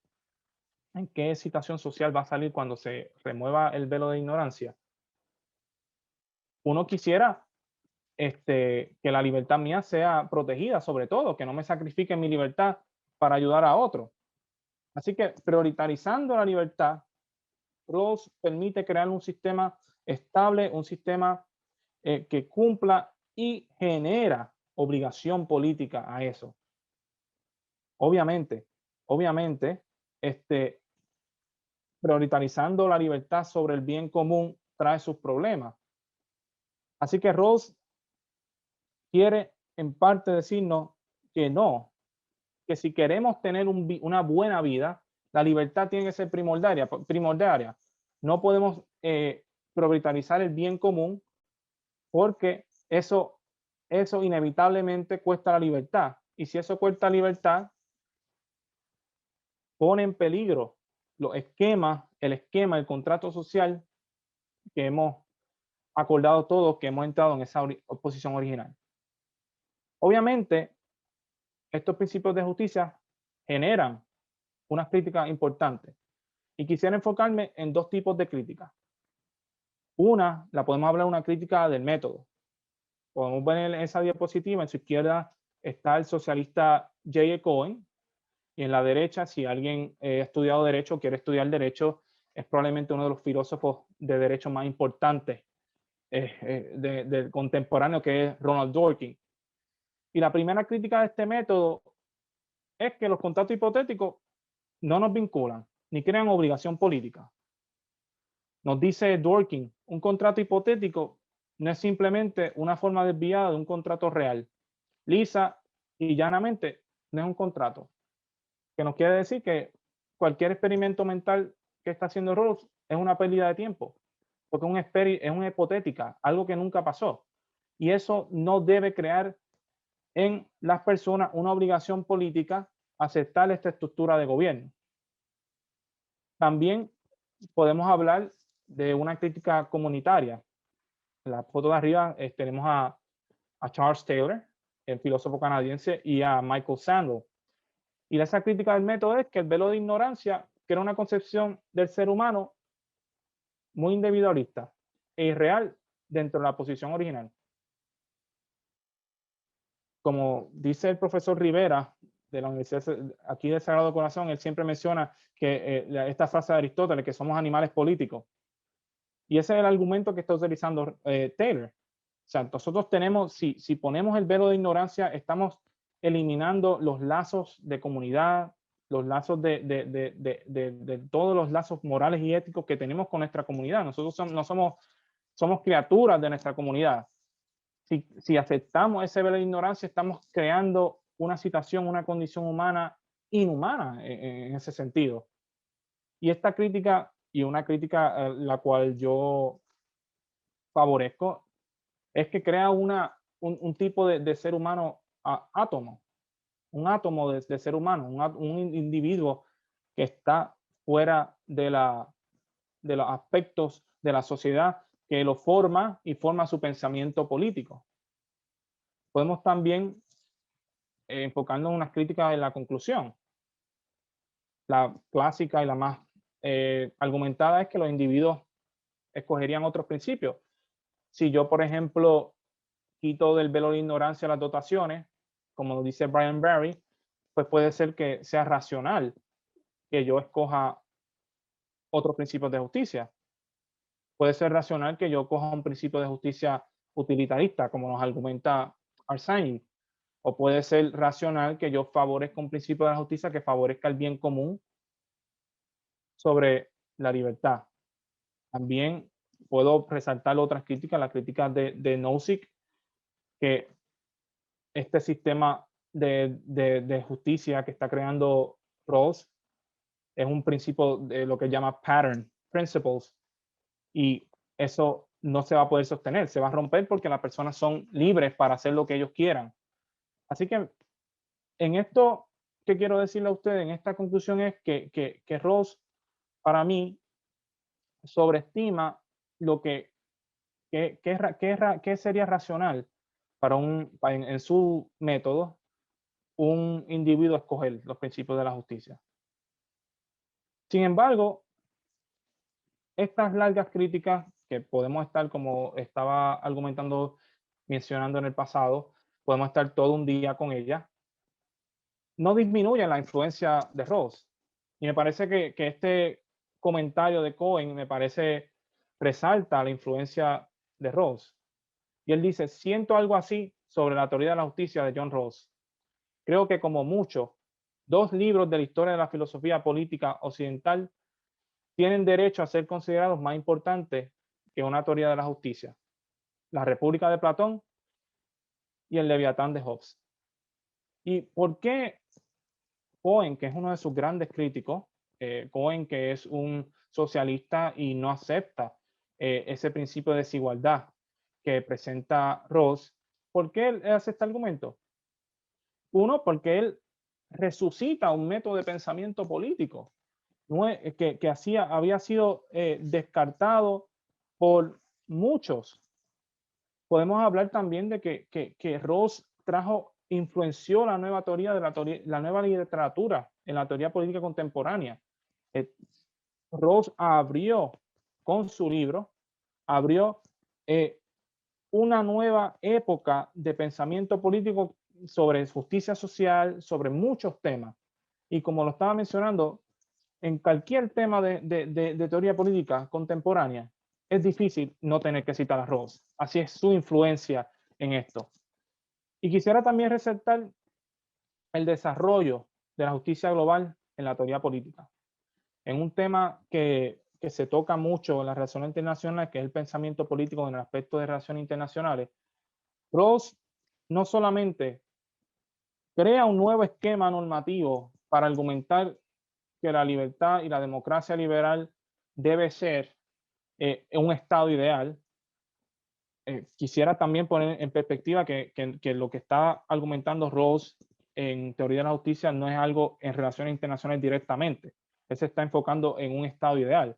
en qué situación social va a salir cuando se remueva el velo de ignorancia, uno quisiera que la libertad mía sea protegida, sobre todo, que no me sacrifique mi libertad para ayudar a otro. Así que priorizando la libertad, Rawls permite crear un sistema estable, un sistema que cumpla y genera obligación política a eso. Obviamente, obviamente, este, priorizando la libertad sobre el bien común trae sus problemas. Así que Rawls quiere en parte decirnos que no, que si queremos tener una buena vida, la libertad tiene que ser primordial. No podemos priorizar el bien común porque eso inevitablemente cuesta la libertad. Y si eso cuesta libertad, pone en peligro los esquemas, el contrato social que hemos acordado todos, que hemos entrado en esa posición original. Obviamente, estos principios de justicia generan unas críticas importantes y quisiera enfocarme en dos tipos de críticas. Una, la podemos hablar una crítica del método. Podemos ver en esa diapositiva, en su izquierda está el socialista J.E. Cohen, y en la derecha, si alguien ha estudiado derecho o quiere estudiar derecho, es probablemente uno de los filósofos de derecho más importantes del contemporáneo, que es Ronald Dworkin. Y la primera crítica de este método es que los contratos hipotéticos no nos vinculan ni crean obligación política. Nos dice Dworkin, un contrato hipotético no es simplemente una forma desviada de un contrato real. Lisa y llanamente no es un contrato, que nos quiere decir que cualquier experimento mental que está haciendo Rawls es una pérdida de tiempo, porque es una hipotética, algo que nunca pasó. Y eso no debe crear en las personas una obligación política aceptar esta estructura de gobierno. También podemos hablar de una crítica comunitaria. En la foto de arriba tenemos a Charles Taylor, el filósofo canadiense, y a Michael Sandel. Y esa crítica del método es que el velo de ignorancia crea una concepción del ser humano muy individualista e irreal dentro de la posición original. Como dice el profesor Rivera de la Universidad aquí de Sagrado Corazón, él siempre menciona que esta frase de Aristóteles, que somos animales políticos. Y ese es el argumento que está utilizando Taylor. O sea, nosotros tenemos, si ponemos el velo de ignorancia, estamos eliminando los lazos de comunidad, los lazos de todos los lazos morales y éticos que tenemos con nuestra comunidad. Nosotros no somos criaturas de nuestra comunidad. Si aceptamos ese velo de ignorancia, estamos creando una situación, una condición humana inhumana en ese sentido. Y esta crítica, y una crítica la cual yo favorezco, es que crea un tipo de ser humano átomo, un átomo de ser humano, un individuo que está fuera de los aspectos de la sociedad que lo forma y forma su pensamiento político. Podemos también enfocarnos en unas críticas en la conclusión. La clásica y la más argumentada es que los individuos escogerían otros principios. Si yo, por ejemplo, quito del velo de ignorancia las dotaciones, como dice Brian Barry, pues puede ser que sea racional que yo escoja otros principios de justicia. Puede ser racional que yo coja un principio de justicia utilitarista, como nos argumenta Arsain, o puede ser racional que yo favorezca un principio de la justicia que favorezca el bien común sobre la libertad. También puedo resaltar otras críticas, la crítica de Nozick, que este sistema de justicia que está creando Rawls es un principio de lo que llama pattern principles, y eso no se va a poder sostener, se va a romper porque las personas son libres para hacer lo que ellos quieran. Así que en esto que quiero decirle a ustedes, en esta conclusión es que Rawls, para mí, sobreestima lo que sería racional en su método, un individuo escoger los principios de la justicia. Sin embargo, estas largas críticas que podemos estar, como estaba argumentando, mencionando en el pasado, podemos estar todo un día con ellas, no disminuyen la influencia de Rawls. Y me parece que este comentario de Cohen me parece resalta la influencia de Rawls. Y él dice, siento algo así sobre la teoría de la justicia de John Rawls. Creo que como mucho, 2 libros de la historia de la filosofía política occidental tienen derecho a ser considerados más importantes que una teoría de la justicia. La República de Platón y el Leviatán de Hobbes. ¿Y por qué Cohen, que es uno de sus grandes críticos, Cohen, que es un socialista y no acepta ese principio de desigualdad que presenta Rawls, ¿por qué él hace este argumento? Uno, porque él resucita un método de pensamiento político que había sido descartado por muchos. Podemos hablar también de que Rawls influenció la nueva teoría la nueva literatura en la teoría política contemporánea. Rawls abrió con su libro, abrió una nueva época de pensamiento político sobre justicia social, sobre muchos temas. Y como lo estaba mencionando, en cualquier tema de teoría política contemporánea, es difícil no tener que citar a Rawls. Así es su influencia en esto. Y quisiera también resaltar el desarrollo de la justicia global en la teoría política. En un tema que se toca mucho en las relaciones internacionales, que es el pensamiento político en el aspecto de relaciones internacionales, Rawls no solamente crea un nuevo esquema normativo para argumentar que la libertad y la democracia liberal debe ser un estado ideal. Quisiera también poner en perspectiva que lo que está argumentando Rawls en teoría de la justicia no es algo en relaciones internacionales directamente. Él se está enfocando en un estado ideal.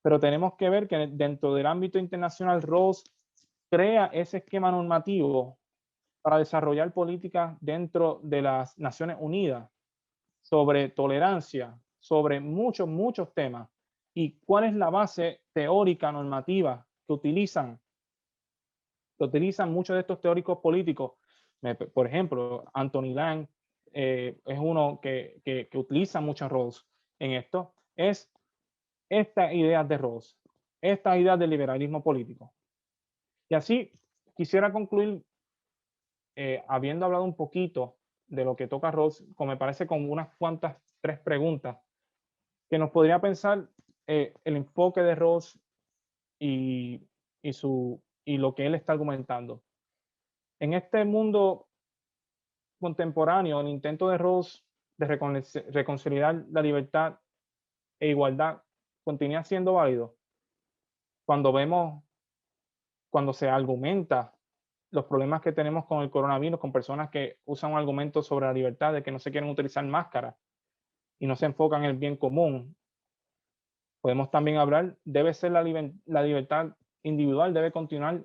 Pero tenemos que ver que dentro del ámbito internacional, Rawls crea ese esquema normativo para desarrollar políticas dentro de las Naciones Unidas sobre tolerancia, sobre muchos temas. ¿Y cuál es la base teórica normativa que utilizan muchos de estos teóricos políticos? Por ejemplo, Anthony Lang es uno que utiliza muchos Rawls en esto. Es estas ideas de Rawls, estas ideas del liberalismo político. Y así quisiera concluir habiendo hablado un poquito de lo que toca Rawls, como me parece con unas cuantas 3 preguntas que nos podría pensar el enfoque de Rawls y, y lo que él está argumentando. En este mundo contemporáneo, el intento de Rawls de reconciliar la libertad e igualdad continúa siendo válido. Cuando se argumenta los problemas que tenemos con el coronavirus, con personas que usan un argumento sobre la libertad de que no se quieren utilizar máscaras y no se enfocan en el bien común. Podemos también hablar, debe ser la libertad individual, debe continuar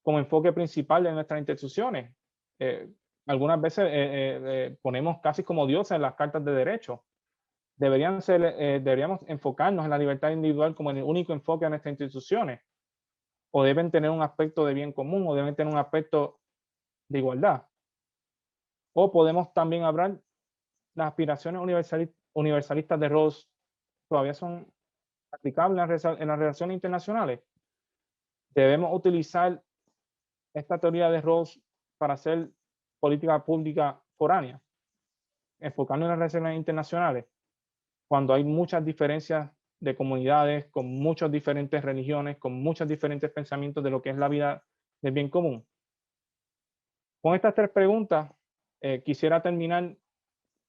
como enfoque principal de nuestras instituciones. Algunas veces ponemos casi como dioses en las cartas de derecho. Deberíamos enfocarnos en la libertad individual como en el único enfoque de nuestras instituciones. O deben tener un aspecto de bien común, o deben tener un aspecto de igualdad. O podemos también hablar, las aspiraciones universalistas de Rawls todavía son aplicables en las relaciones internacionales. Debemos utilizar esta teoría de Rawls para hacer política pública foránea, enfocando en las relaciones internacionales, cuando hay muchas diferencias de comunidades, con muchas diferentes religiones, con muchos diferentes pensamientos de lo que es la vida del bien común. Con estas 3 preguntas, quisiera terminar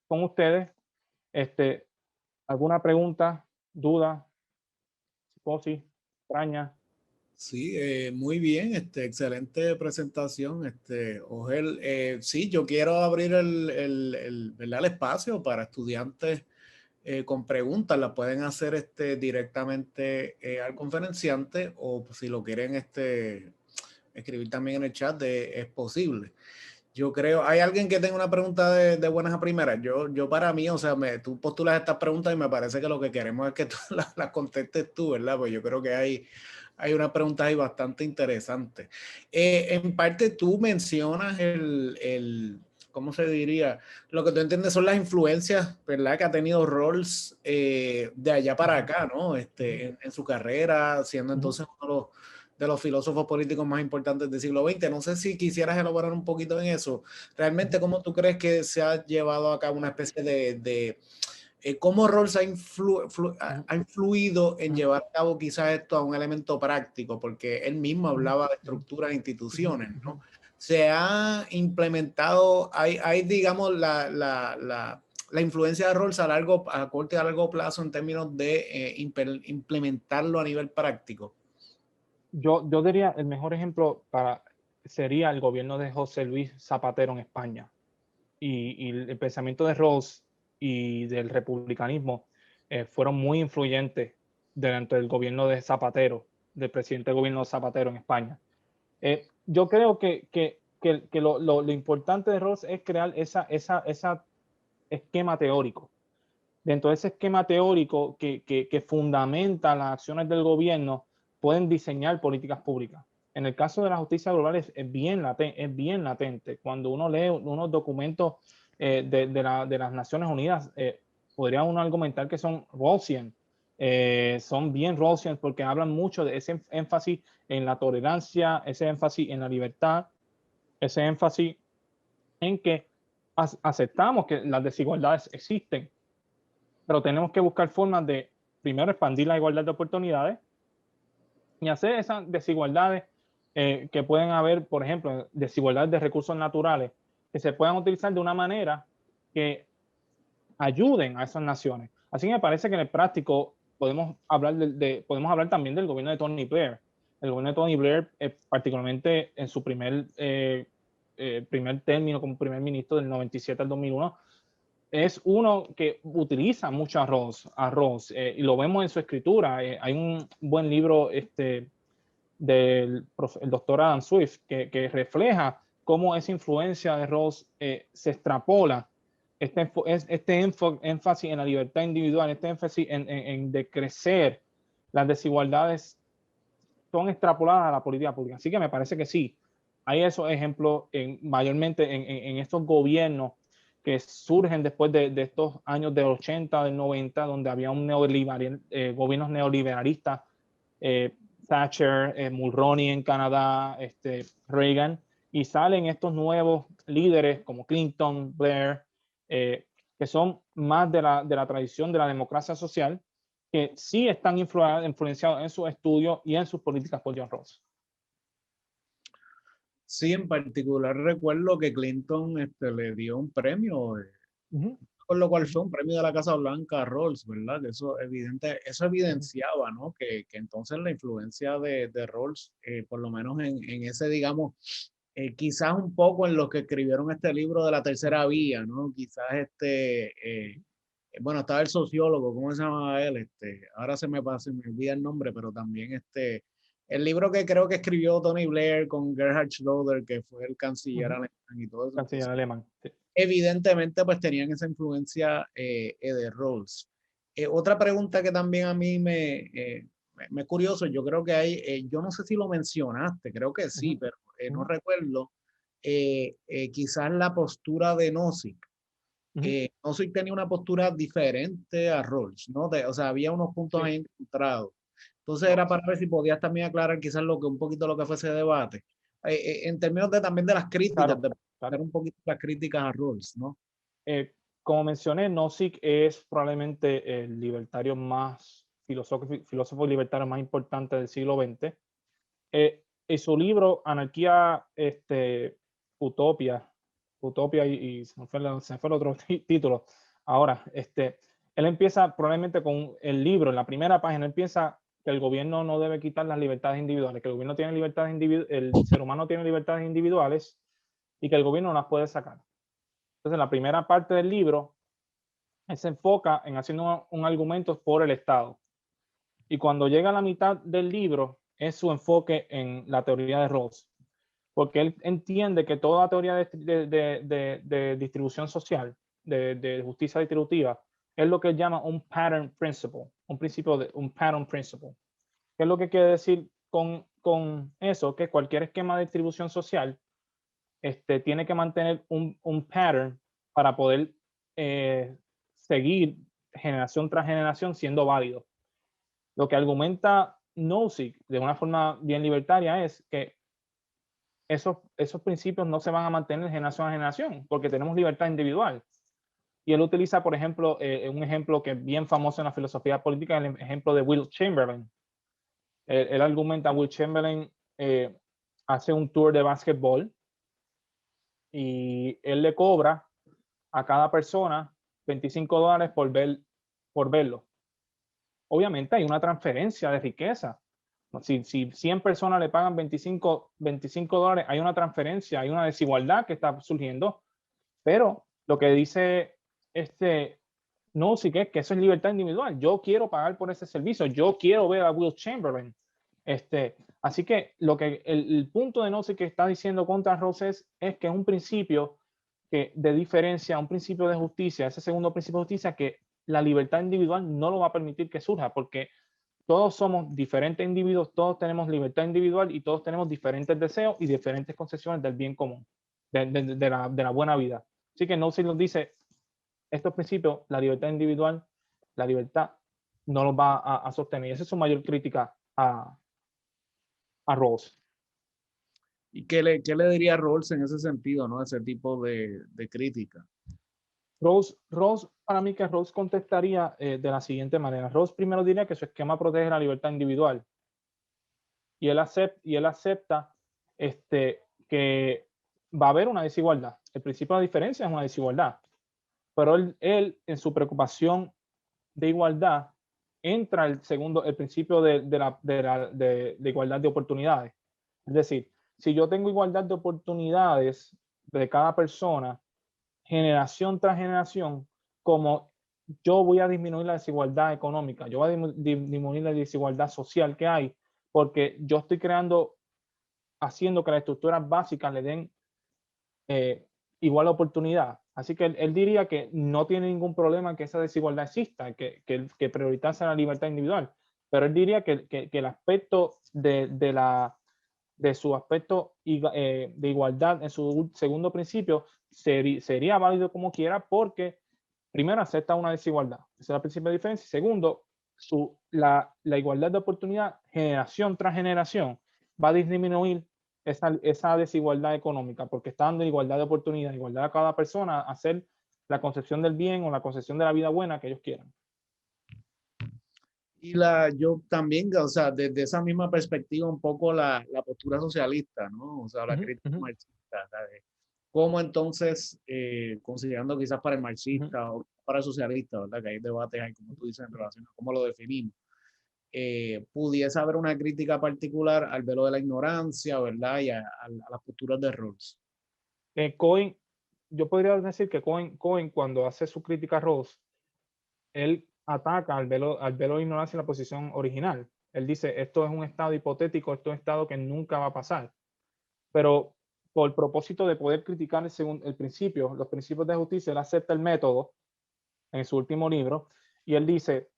con ustedes. ¿Alguna pregunta, duda, psicosis, extraña? Sí, muy bien, excelente presentación, Ogel. Sí, yo quiero abrir ¿verdad? El espacio para estudiantes con preguntas, las pueden hacer directamente al conferenciante o si lo quieren escribir también en el chat de es posible. Yo creo, hay alguien que tenga una pregunta de buenas a primeras. Yo para mí, o sea, tú postulas estas preguntas y me parece que lo que queremos es que tú las contestes tú, ¿verdad? Pues yo creo que hay unas preguntas ahí bastante interesantes. En parte tú mencionas ¿cómo se diría? Lo que tú entiendes son las influencias, ¿verdad? Que ha tenido Rawls de allá para acá, ¿no? En su carrera, siendo entonces uno de los filósofos políticos más importantes del siglo XX. No sé si quisieras elaborar un poquito en eso. Realmente, ¿cómo tú crees que se ha llevado a cabo una especie de cómo Rawls ha influido en llevar a cabo quizás esto a un elemento práctico? Porque él mismo hablaba de estructuras e instituciones, ¿no? Se ha implementado, hay digamos, la influencia de Rawls a corto y a largo plazo en términos de implementarlo a nivel práctico. Yo diría el mejor ejemplo sería el gobierno de José Luis Zapatero en España. Y el pensamiento de Rawls y del republicanismo fueron muy influyentes dentro del gobierno de Zapatero, del presidente del gobierno de Zapatero en España. Yo creo que lo importante de Rawls es crear ese esquema teórico. Dentro de ese esquema teórico que fundamenta las acciones del gobierno, pueden diseñar políticas públicas. En el caso de la justicia global es bien latente. Cuando uno lee unos documentos de las Naciones Unidas, podría uno argumentar que son Rawlsian. Son bien Rawlsian porque hablan mucho de ese énfasis en la tolerancia, ese énfasis en la libertad, ese énfasis en que aceptamos que las desigualdades existen, pero tenemos que buscar formas de, primero, expandir la igualdad de oportunidades y hacer esas desigualdades que pueden haber, por ejemplo, desigualdades de recursos naturales, que se puedan utilizar de una manera que ayuden a esas naciones. Así que me parece que en el práctico podemos hablar también del gobierno de Tony Blair. El gobierno de Tony Blair, particularmente en su primer término como primer ministro del 97 al 2001, es uno que utiliza mucho arroz y lo vemos en su escritura. Hay un buen libro del el doctor Adam Swift que refleja cómo esa influencia de Rawls se extrapola, énfasis en la libertad individual, este énfasis en decrecer las desigualdades, son extrapoladas a la política pública. Así que me parece que sí, hay esos ejemplos mayormente en estos gobiernos que surgen después de estos años del 80, del 90, donde había un gobiernos neoliberalistas, Thatcher, Mulroney en Canadá, Reagan, y salen estos nuevos líderes como Clinton, Blair, que son más de la tradición de la democracia social, que sí están influenciados en sus estudios y en sus políticas por John Rawls. Sí, en particular recuerdo que Clinton le dio un premio, con lo cual fue un premio de la Casa Blanca a Rawls, ¿verdad? Que eso evidenciaba, ¿no? Que entonces la influencia de Rawls, por lo menos en ese, digamos, quizás un poco en los que escribieron este libro de la tercera vía, ¿no? Quizás bueno, estaba el sociólogo, ¿cómo se llamaba él? Ahora se me olvida el nombre, pero también el libro que creo que escribió Tony Blair con Gerhard Schroeder, que fue el canciller alemán y todo eso. Canciller alemán. Sí. Evidentemente, pues tenían esa influencia de Rawls. Otra pregunta que también a mí me es curioso, yo creo que hay, yo no sé si lo mencionaste, creo que sí, pero no recuerdo, quizás la postura de Nozick. Nozick tenía una postura diferente a Rawls, ¿no? O sea, había unos puntos ahí encontrados. Entonces era para ver si podías también aclarar quizás un poquito lo que fue ese debate. En términos también de las críticas, claro. un poquito las críticas a Rawls, ¿no? Como mencioné, Nozick es probablemente el libertario más filósofo libertario más importante del siglo XX. En su libro Anarquía, Utopia y se me fue el otro título. Ahora, él empieza probablemente con el libro, en la primera página, él piensa que el gobierno no debe quitar las libertades individuales, que el gobierno tiene libertades individuales, el ser humano tiene libertades individuales y que el gobierno no las puede sacar. Entonces, la primera parte del libro se enfoca en haciendo un argumento por el Estado. Y cuando llega a la mitad del libro, es su enfoque en la teoría de Rawls. porque él entiende que toda teoría de distribución social, de justicia distributiva, es lo que él llama un pattern principle, un pattern principle. ¿Qué es lo que quiere decir con eso? Que cualquier esquema de distribución social tiene que mantener un pattern para poder seguir generación tras generación siendo válido. Lo que argumenta Nozick de una forma bien libertaria es que esos principios no se van a mantener de generación a generación porque tenemos libertad individual. Y él utiliza, por ejemplo, un ejemplo que es bien famoso en la filosofía política, el ejemplo de Will Chamberlain. Él argumenta, Will Chamberlain hace un tour de básquetbol y él le cobra a cada persona $25 por verlo. Obviamente hay una transferencia de riqueza. Si 100 personas le pagan $25, hay una transferencia, hay una desigualdad que está surgiendo. Pero lo que dice no, sí que eso es libertad individual. Yo quiero pagar por ese servicio. Yo quiero ver a Will Chamberlain. Así que el punto de Nozick que está diciendo contra Rawls es que es un principio de diferencia, un principio de justicia, ese segundo principio de justicia que la libertad individual no lo va a permitir que surja porque todos somos diferentes individuos, todos tenemos libertad individual y todos tenemos diferentes deseos y diferentes concepciones del bien común, de la buena vida. Así que Nozick nos dice, estos principios, la libertad individual, la libertad no los va a sostener. Y esa es su mayor crítica a Rawls. ¿Y qué le diría Rawls en ese sentido, ¿no? Ese tipo de crítica. Rawls, para mí que Rawls contestaría de la siguiente manera. Rawls primero diría que su esquema protege la libertad individual. Y él acepta que va a haber una desigualdad. El principio de la diferencia es una desigualdad. Pero él en su preocupación de igualdad, entra el principio de igualdad de oportunidades. Es decir, si yo tengo igualdad de oportunidades de cada persona, generación tras generación, como yo voy a disminuir la desigualdad económica, yo voy a disminuir la desigualdad social que hay, porque yo estoy haciendo que las estructuras básicas le den igual oportunidad. Así que él diría que no tiene ningún problema que esa desigualdad exista, que prioritarse la libertad individual. Pero él diría que el aspecto de su aspecto de igualdad en su segundo principio sería válido como quiera porque primero acepta una desigualdad. Ese es el principio de diferencia. Segundo, la igualdad de oportunidad generación tras generación va a disminuir esa desigualdad económica porque está dando igualdad de oportunidad, igualdad a cada persona a hacer la concepción del bien o la concepción de la vida buena que ellos quieran. Y yo también, o sea, desde esa misma perspectiva, un poco la postura socialista, ¿no? O sea, la crítica marxista, ¿sabes? ¿Cómo entonces, considerando quizás para el marxista o para el socialista, ¿verdad? Que hay debates, hay, como tú dices, en relación a cómo lo definimos, pudiese haber una crítica particular al velo de la ignorancia, ¿verdad? Y a las posturas de Rawls. Cohen, yo podría decir que Cohen cuando hace su crítica a Rawls, él ataca al velo de ignorancia en la posición original. Él dice, esto es un estado hipotético, esto es un estado que nunca va a pasar. Pero por el propósito de poder criticar el principio, los principios de justicia, él acepta el método en su último libro y él dice,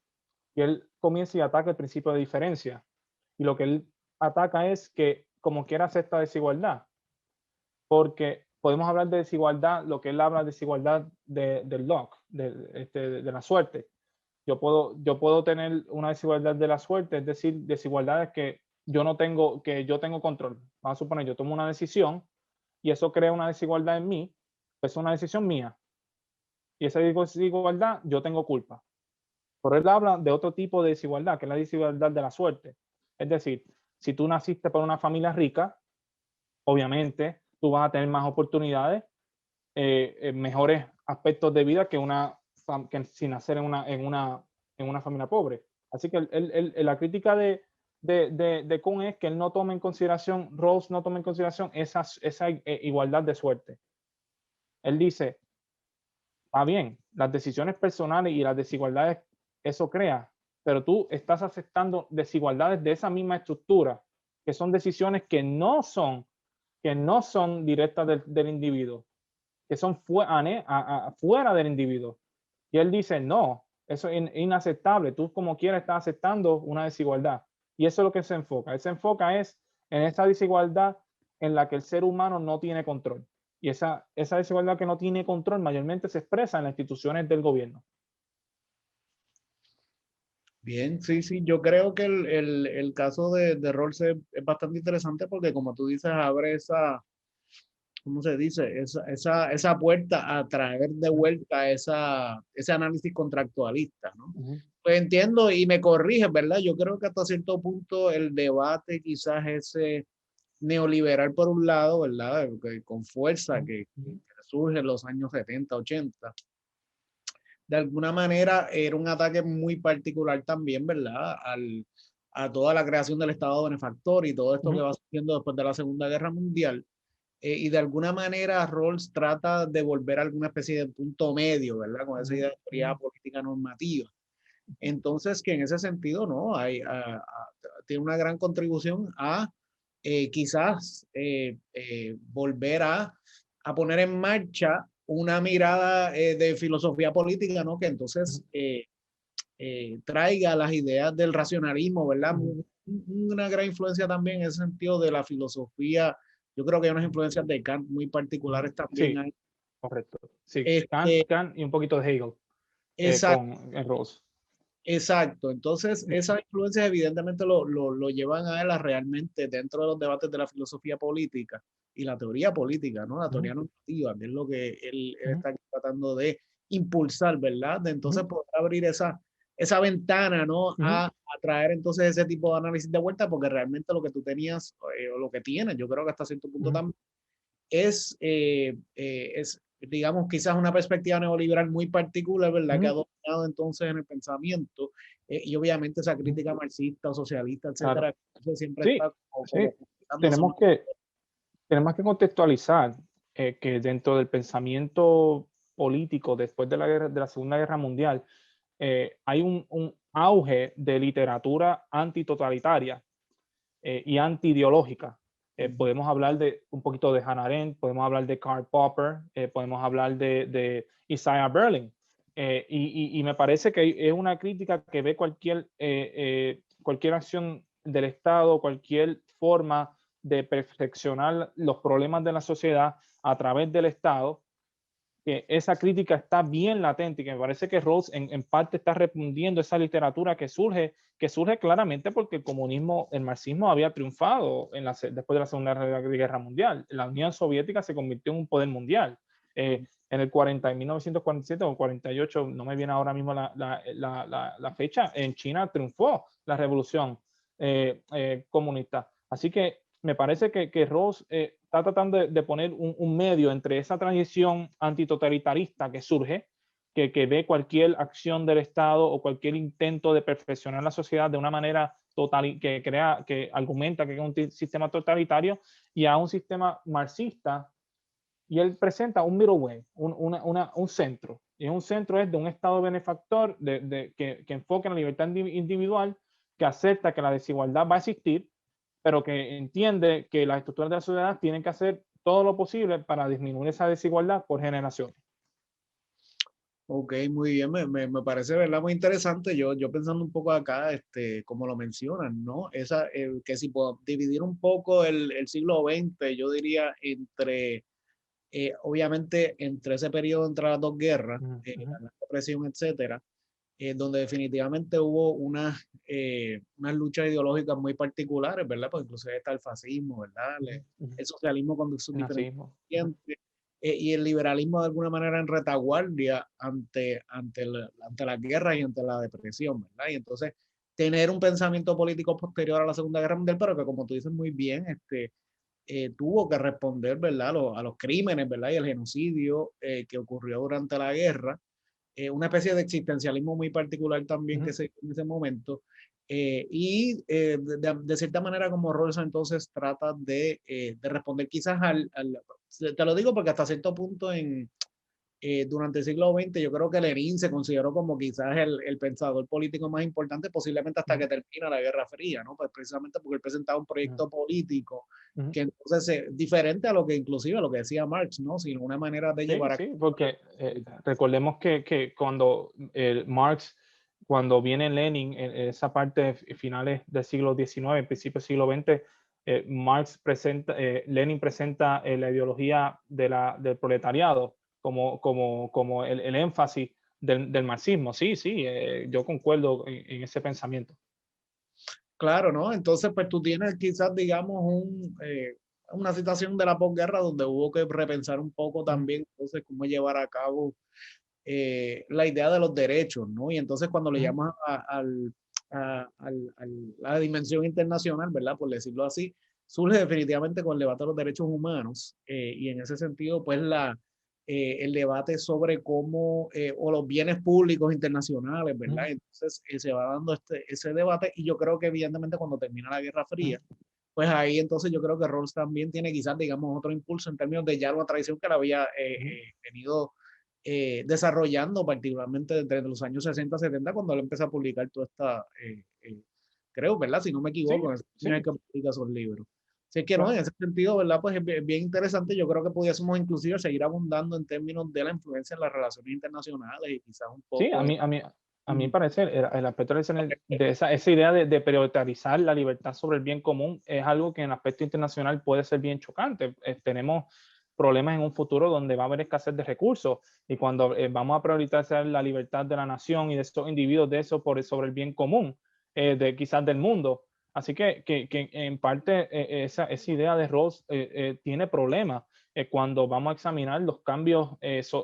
y él comienza y ataca el principio de diferencia. Y lo que él ataca es que como quiera acepta desigualdad, porque podemos hablar de desigualdad, lo que él habla de desigualdad del luck, de la suerte. Yo puedo tener una desigualdad de la suerte, es decir, desigualdades que yo tengo control. Vamos a suponer, yo tomo una decisión y eso crea una desigualdad en mí, pues es una decisión mía. Y esa desigualdad yo tengo culpa. Pero él habla de otro tipo de desigualdad, que es la desigualdad de la suerte. Es decir, si tú naciste por una familia rica, obviamente tú vas a tener más oportunidades, mejores aspectos de vida que sin nacer en una familia pobre. Así que la crítica de Kuhn es que él no toma en consideración, Rawls no toma en consideración esa igualdad de suerte. Él dice, está bien, las decisiones personales y las desigualdades, eso crea, pero tú estás aceptando desigualdades de esa misma estructura, que son decisiones que no son que no son directas del individuo, que son fuera del individuo. Y él dice, no, eso es inaceptable. Tú como quieras estás aceptando una desigualdad. Y eso es lo que se enfoca. Él se enfoca es en esa desigualdad en la que el ser humano no tiene control. Y esa desigualdad que no tiene control mayormente se expresa en las instituciones del gobierno. Bien, sí, sí, yo creo que el caso de Rawls es bastante interesante porque como tú dices, abre esa, ¿cómo se dice? Esa puerta a traer de vuelta ese análisis contractualista, ¿no? Ujú, Pues entiendo y me corriges, ¿verdad? Yo creo que hasta cierto punto el debate quizás ese neoliberal por un lado, ¿verdad? Con fuerza ujú, que ujú, surge en los años 70, 80, de alguna manera era un ataque muy particular también, ¿verdad? A toda la creación del Estado benefactor y todo esto que ujú, va surgiendo después de la Segunda Guerra Mundial. Y de alguna manera Rawls trata de volver a alguna especie de punto medio, ¿verdad? Con esa idea de teoría ujú, política normativa. Entonces, que en ese sentido, ¿no? Tiene una gran contribución a quizás volver a poner en marcha una mirada de filosofía política, ¿no? Que entonces traiga las ideas del racionalismo, ¿verdad? ujú, Una gran influencia también en ese sentido de la filosofía. Yo creo que hay unas influencias de Kant muy ujú. particulares también Sí, ahí. correcto. Sí, Este, Kant y un poquito de Hegel exacto. con Rawls. Exacto, entonces Ujú, esas influencias evidentemente lo llevan a él a realmente dentro de los debates de la filosofía política y la teoría política, ¿no? La ujú, teoría normativa, que es lo que él ujú, está tratando de impulsar, ¿verdad? De entonces ujú, poder abrir esa ventana, ¿no? ujú, A traer entonces ese tipo de análisis de vuelta, porque realmente lo que tú tenías o lo que tienes, yo creo que hasta cierto punto ujú, también digamos, quizás una perspectiva neoliberal muy particular, ¿verdad? Que ha ujú, dominado entonces en el pensamiento y obviamente esa ujú. crítica marxista o socialista, Claro. etcétera, que siempre Sí, está sí. como dándose Tenemos un... que, tenemos que contextualizar que dentro del pensamiento político después de de la Segunda Guerra Mundial, hay un auge de literatura antitotalitaria y antiideológica. Podemos hablar de un poquito de Hannah Arendt, podemos hablar de Karl Popper, podemos hablar de Isaiah Berlin. Y me parece que es una crítica que ve cualquier acción del Estado, cualquier forma de perfeccionar los problemas de la sociedad a través del Estado, que esa crítica está bien latente y que me parece que Rawls en parte está respondiendo esa literatura que surge claramente porque el comunismo, el marxismo había triunfado después de la Segunda Guerra Mundial. La Unión Soviética se convirtió en un poder mundial. En el 40, en 1947 o 48, no me viene ahora mismo la fecha, en China triunfó la revolución comunista. Así que me parece que Rawls está tratando de poner un medio entre esa transición antitotalitarista que surge, que ve cualquier acción del Estado o cualquier intento de perfeccionar la sociedad de una manera total, que argumenta que es un sistema totalitario, y a un sistema marxista, y él presenta un middle way, un centro. Y un centro es de un Estado benefactor que enfoca en la libertad individual, que acepta que la desigualdad va a existir, pero que entiende que las estructuras de la sociedad tienen que hacer todo lo posible para disminuir esa desigualdad por generaciones. Ok, muy bien, me parece, ¿verdad? Muy interesante. Yo pensando un poco acá, como lo mencionan, ¿no? Que si puedo dividir un poco el siglo XX, yo diría obviamente entre ese periodo entre las dos guerras, Uh -huh. la Gran Depresión, etcétera, donde definitivamente hubo unas luchas ideológicas muy particulares, ¿verdad? Pues inclusive está el fascismo, ¿verdad? Uh -huh. El socialismo con sus El diferentes nazismo. Uh -huh. vertientes, y el liberalismo de alguna manera en retaguardia ante la guerra y ante la depresión, ¿verdad? Y entonces tener un pensamiento político posterior a la Segunda Guerra Mundial, pero que como tú dices muy bien, tuvo que responder, ¿verdad? A los crímenes, ¿verdad? Y el genocidio que ocurrió durante la guerra, una especie de existencialismo muy particular Uh también que -huh. se en ese momento. De cierta manera como Rawls entonces trata de responder quizás te lo digo porque hasta cierto punto durante el siglo XX, yo creo que Lenin se consideró como quizás el pensador político más importante, posiblemente hasta que termina la Guerra Fría, ¿no? Pues precisamente porque él presentaba un proyecto político que entonces es diferente a lo que inclusive a lo que decía Marx, ¿no? Sino una manera de llevar a Sí, porque recordemos que cuando Marx, cuando viene Lenin, en esa parte finales del siglo XIX, principios del siglo XX, Lenin presenta la ideología del proletariado como el énfasis del marxismo. Sí, yo concuerdo en ese pensamiento. Claro, ¿no? Entonces, pues tú tienes quizás, digamos, una situación de la posguerra donde hubo que repensar un poco también, entonces, cómo llevar a cabo la idea de los derechos, ¿no? Y entonces cuando le llamas a la dimensión internacional, ¿verdad? Por decirlo así, surge definitivamente con el debate de los derechos humanos y en ese sentido, pues el debate sobre cómo, o los bienes públicos internacionales, ¿verdad? Entonces se va dando ese debate y yo creo que evidentemente cuando termina la Guerra Fría, pues ahí entonces yo creo que Rawls también tiene quizás, digamos, otro impulso en términos de ya una tradición que la había venido desarrollando, particularmente entre los años 60, 70, cuando él empezó a publicar toda esta, creo, ¿verdad? Si no me equivoco, Sí, en el que publica esos libros. Así que, no, claro. en ese sentido, ¿verdad? Pues es bien interesante. Yo creo que pudiésemos inclusive seguir abundando en términos de la influencia en las relaciones internacionales y quizás un Sí, poco en... a mí me parece el aspecto de esa idea de priorizar la libertad sobre el bien común es algo que en el aspecto internacional puede ser bien chocante. Tenemos problemas en un futuro donde va a haber escasez de recursos y cuando vamos a priorizar la libertad de la nación y de estos individuos de eso sobre el bien común, quizás del mundo. Así que en parte esa idea de Rawls tiene problemas cuando vamos a examinar los cambios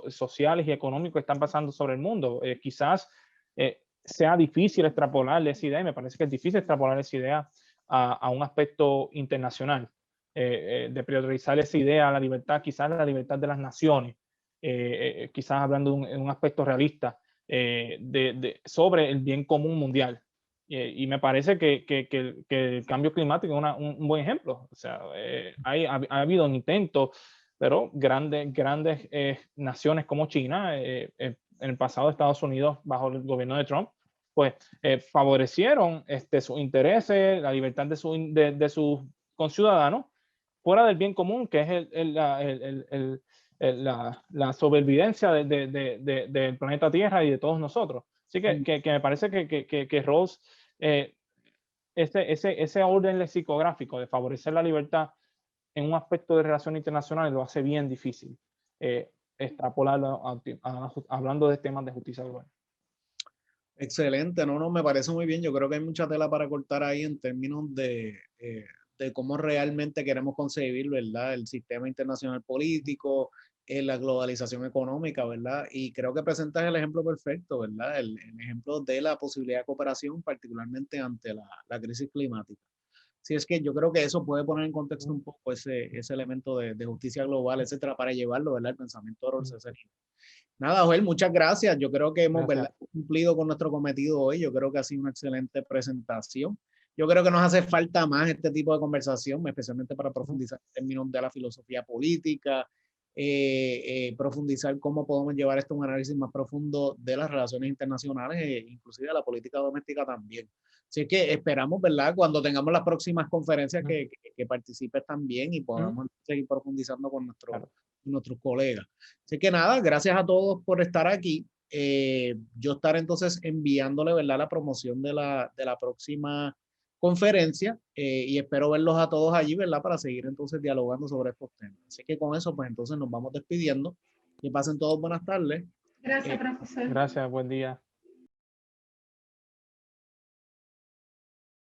sociales y económicos que están pasando sobre el mundo. Quizás sea difícil extrapolar esa idea, y me parece que es difícil extrapolar esa idea a un aspecto internacional, de priorizar esa idea a la libertad, quizás la libertad de las naciones, quizás hablando en un aspecto realista sobre el bien común mundial. Y me parece que el cambio climático es un buen ejemplo. O sea, ha habido intentos, pero grandes naciones como China, en el pasado Estados Unidos, bajo el gobierno de Trump, pues favorecieron sus intereses, la libertad de sus conciudadanos, fuera del bien común, que es la sobrevivencia del planeta Tierra y de todos nosotros. Así que me parece que Rawls, ese orden lexicográfico de favorecer la libertad en un aspecto de relaciones internacionales lo hace bien difícil extrapolarlo hablando de temas de justicia global. Excelente, no, me parece muy bien. Yo creo que hay mucha tela para cortar ahí en términos de cómo realmente queremos concebir, ¿verdad? El sistema internacional político, la globalización económica, ¿verdad? Y creo que presentas el ejemplo perfecto, ¿verdad? El ejemplo de la posibilidad de cooperación, particularmente ante la crisis climática. Sí, es que yo creo que eso puede poner en contexto un poco ese elemento de justicia global, etcétera, para llevarlo, ¿verdad? El pensamiento de Rawls. Nada, Joel, muchas gracias. Yo creo que hemos, ¿verdad?, cumplido con nuestro cometido hoy. Yo creo que ha sido una excelente presentación. Yo creo que nos hace falta más este tipo de conversación, especialmente para profundizar en términos de la filosofía política, profundizar cómo podemos llevar esto a un análisis más profundo de las relaciones internacionales e inclusive de la política doméstica también. Así que esperamos, ¿verdad?, cuando tengamos las próximas conferencias que participes también y podamos seguir profundizando con nuestros colegas. Así que nada, gracias a todos por estar aquí. Yo estaré entonces enviándole, ¿verdad?, la promoción de la próxima conferencia y espero verlos a todos allí, ¿verdad?, para seguir entonces dialogando sobre estos temas. Así que con eso, pues entonces nos vamos despidiendo. Que pasen todos buenas tardes. Gracias, profesor. Gracias, buen día.